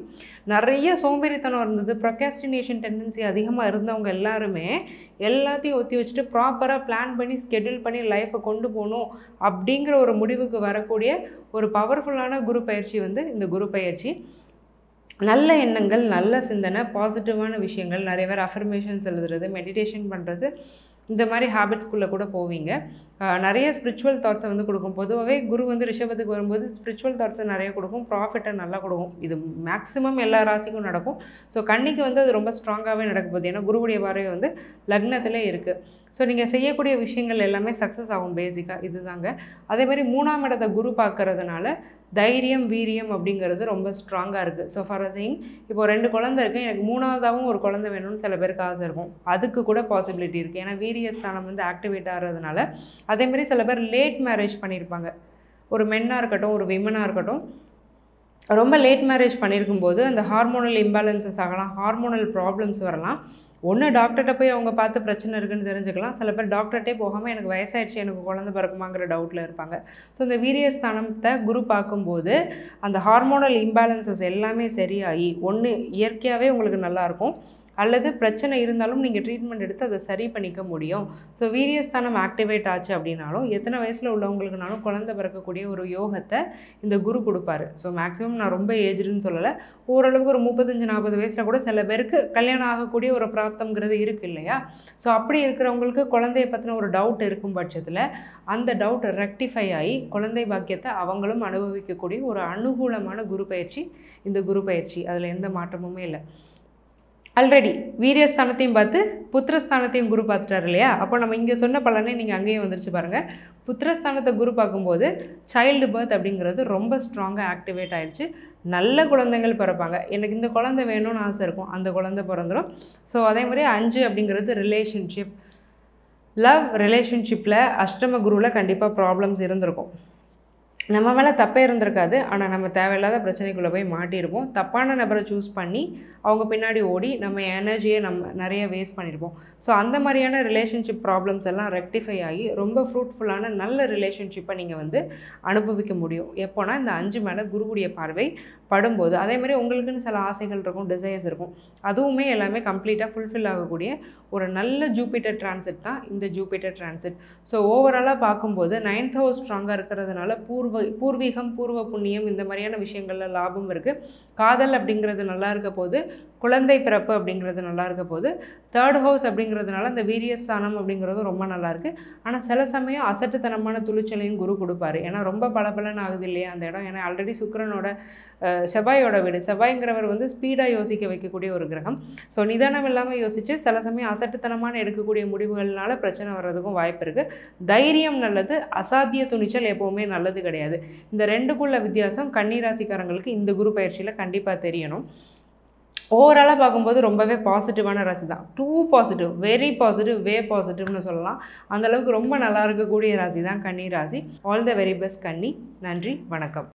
நிறைய சோம்பேறித்தனம் இருந்தது, ப்ரொகாஸ்டினேஷன் டெண்டன்சி அதிகமாக இருந்தவங்க எல்லாருமே எல்லாத்தையும் ஒத்தி வச்சுட்டு ப்ராப்பராக பிளான் பண்ணி ஸ்கெடியூல் பண்ணி லைஃப்பை கொண்டு போகணும் அப்படிங்கிற ஒரு முடிவுக்கு வரக்கூடிய ஒரு பவர்ஃபுல்லான குரு பயிற்சி வந்து இந்த குரு பயிற்சி. நல்ல எண்ணங்கள், நல்ல சிந்தனை, பாசிட்டிவான விஷயங்கள், நிறைய பேர் அஃபர்மேஷன்ஸ் எழுதுறது, மெடிடேஷன் பண்ணுறது, இந்த மாதிரி ஹேபிட்ஸ்குள்ளே கூட போவீங்க. நிறைய ஸ்பிரிச்சுவல் தாட்ஸை வந்து கொடுக்கும். பொதுவாகவே குரு வந்து ரிஷபத்துக்கு வரும்போது ஸ்பிரிச்சுவல் தாட்ஸை நிறைய கொடுக்கும், ப்ராஃபிட்டை நல்லா கொடுக்கும். இது மேக்ஸிமம் எல்லா ராசிக்கும் நடக்கும். ஸோ கன்னிக்கு வந்து அது ரொம்ப ஸ்ட்ராங்காகவே நடக்க போகுது. ஏன்னா குருவுடைய பார்வை வந்து லக்னத்திலே இருக்குது. ஸோ நீங்கள் செய்யக்கூடிய விஷயங்கள் எல்லாமே சக்ஸஸ் ஆகும் பேசிக்காக. இதுதாங்க. அதே மாதிரி 3ஆம் இடத்தை குரு பார்க்கறதுனால தைரியம், வீரியம் அப்படிங்கிறது ரொம்ப ஸ்ட்ராங்காக இருக்குது. ஸோ ஃபார் சீயிங் இப்போ 2 குழந்தை இருக்குது, எனக்கு 3ஆவதாகவும் ஒரு குழந்தை வேணும்னு சில பேருக்கு ஆசை இருக்கும். அதுக்கு கூட பாசிபிலிட்டி இருக்குது, ஏன்னா வீரியஸ்தானம் வந்து ஆக்டிவேட் ஆகிறதுனால. அதேமாதிரி சில பேர் லேட் மேரேஜ் பண்ணியிருப்பாங்க. ஒரு மென்னாக இருக்கட்டும், ஒரு விமனாக இருக்கட்டும், ரொம்ப லேட் மேரேஜ் பண்ணியிருக்கும்போது அந்த ஹார்மோனல் இம்பேலன்சஸ் ஆகலாம், ஹார்மோனல் ப்ராப்ளம்ஸ் வரலாம். ஒன்று டாக்டர்கிட்ட போய் அவங்க பார்த்து பிரச்சனை இருக்குன்னு தெரிஞ்சுக்கலாம். சில பேர் டாக்டர்கிட்டே போகாமல் எனக்கு வயசாயிடுச்சு, எனக்கு குழந்தை பிறக்குமாங்கிற டவுட்டில் இருப்பாங்க. ஸோ இந்த வீரியஸ்தானத்தை குரு பார்க்கும்போது அந்த ஹார்மோனல் இம்பேலன்சஸ் எல்லாமே சரியாகி ஒன்று இயற்கையாகவே உங்களுக்கு நல்லாயிருக்கும். அல்லது பிரச்சனை இருந்தாலும் நீங்கள் ட்ரீட்மெண்ட் எடுத்து அதை சரி பண்ணிக்க முடியும். ஸோ வீரியஸ்தானம் ஆக்டிவேட் ஆச்சு அப்படின்னாலும் எத்தனை வயசில் உள்ளவங்களுக்குனாலும் குழந்தை பிறக்கக்கூடிய ஒரு யோகத்தை இந்த குரு கொடுப்பாரு. ஸோ மேக்ஸிமம் நான் ரொம்ப ஏஜ்டுன்னு சொல்லலை, ஓரளவுக்கு ஒரு 35-40 வயசில் கூட சில பேருக்கு கல்யாணம் ஆகக்கூடிய ஒரு பிராப்தம்ங்கிறது இருக்குது இல்லையா. ஸோ அப்படி இருக்கிறவங்களுக்கு குழந்தைய பற்றின ஒரு டவுட் இருக்கும் பட்சத்தில் அந்த டவுட் ரெக்டிஃபை ஆகி குழந்தை பாக்கியத்தை அவங்களும் அனுபவிக்கக்கூடிய ஒரு அனுகூலமான குரு பயிற்சி இந்த குரு பயிற்சி. அதில் எந்த மாற்றமுமே இல்லை. ஆல்ரெடி வீரியஸ்தானத்தையும் பார்த்து புத்திரஸ்தானத்தையும் குரு பார்த்துட்டார் இல்லையா. அப்போ நம்ம இங்கே சொன்ன பலனே நீங்கள் அங்கேயும் வந்துருச்சு பாருங்கள். புத்திரஸ்தானத்தை குரு பார்க்கும்போது சைல்டு பர்த் அப்படிங்கிறது ரொம்ப ஸ்ட்ராங்காக ஆக்டிவேட் ஆகிடுச்சு. நல்ல குழந்தைகள் பிறப்பாங்க. எனக்கு இந்த குழந்தை வேணும்னு ஆசை இருக்கும், அந்த குழந்தை பிறந்துடும். ஸோ அதே மாதிரி 5 அப்படிங்கிறது ரிலேஷன்ஷிப், லவ் ரிலேஷன்ஷிப்பில் அஷ்டம குருவில் கண்டிப்பாக ப்ராப்ளம்ஸ் இருந்திருக்கும். நம்ம மேலே தப்பே இருந்திருக்காது, ஆனால் நம்ம தேவையில்லாத பிரச்சனைக்குள்ளே போய் மாட்டியிருப்போம். தப்பான நபரை சூஸ் பண்ணி அவங்க பின்னாடி ஓடி நம்ம எனர்ஜியை நம்ம நிறைய வேஸ்ட் பண்ணியிருப்போம். ஸோ அந்த மாதிரியான ரிலேஷன்ஷிப் ப்ராப்ளம்ஸ் எல்லாம் ரெக்டிஃபை ஆகி ரொம்ப ஃப்ரூட்ஃபுல்லான நல்ல ரிலேஷன்ஷிப்பை நீங்கள் வந்து அனுபவிக்க முடியும். எப்போனா இந்த 5 மேலே குருவுடைய பார்வை படும்போது. அதே மாதிரி உங்களுக்குன்னு சில ஆசைகள் இருக்கும், டிசைர்ஸ் இருக்கும், அதுவுமே எல்லாமே கம்ப்ளீட்டாக ஃபுல்ஃபில் ஆகக்கூடிய ஒரு நல்ல ஜூபிட்டர் டிரான்சிட் தான் இந்த ஜூபிட்டர் டிரான்சிட். ஸோ ஓவராலாக பார்க்கும்போது 9th ஹவுஸ் ஸ்ட்ராங்காக இருக்கிறதுனால பூர்வீகம், பூர்வ புண்ணியம் இந்த மாதிரியான விஷயங்களில் லாபம் இருக்குது. காதல் அப்படிங்கிறது நல்லா இருக்க போது, குழந்தை பிறப்பு அப்படிங்கிறது நல்லா இருக்க போது, 3rd ஹவுஸ் அப்படிங்கிறதுனால இந்த வீரியஸ்தானம் அப்படிங்கிறது ரொம்ப நல்லாயிருக்கு. ஆனால் சில சமயம் அசட்டுத்தனமான துணிச்சலையும் குரு கொடுப்பாரு. ஏன்னா ரொம்ப பலபலன்னு ஆகுது இல்லையா அந்த இடம். ஏன்னா ஆல்ரெடி சுக்கிரனோட செவ்வாயோட வீடு. செவ்வாய்ங்கிறவர் வந்து ஸ்பீடாக யோசிக்க வைக்கக்கூடிய ஒரு கிரகம். ஸோ நிதானம் இல்லாமல் யோசித்து சில சமயம் அசட்டுத்தனமான எடுக்கக்கூடிய முடிவுகள்னால பிரச்சனை வர்றதுக்கும் வாய்ப்பு இருக்குது. தைரியம் நல்லது, அசாத்திய துணிச்சல் எப்போவுமே நல்லது கிடையாது. இந்த ரெண்டுக்குள்ள வித்தியாசம் கன்னிராசிக்காரங்களுக்கு இந்த குரு பயிற்சியில் கண்டிப்பாக தெரியணும். ஓவராலாக பார்க்கும்போது ரொம்பவே பாசிட்டிவான ராசி தான். டூ பாசிட்டிவ், வெரி பாசிட்டிவ், வே பாசிட்டிவ்னு சொல்லலாம். அந்தளவுக்கு ரொம்ப நல்லா இருக்கக்கூடிய ராசி தான் கன்னி ராசி. ஆல் த வெரி பெஸ்ட் கன்னி. நன்றி, வணக்கம்.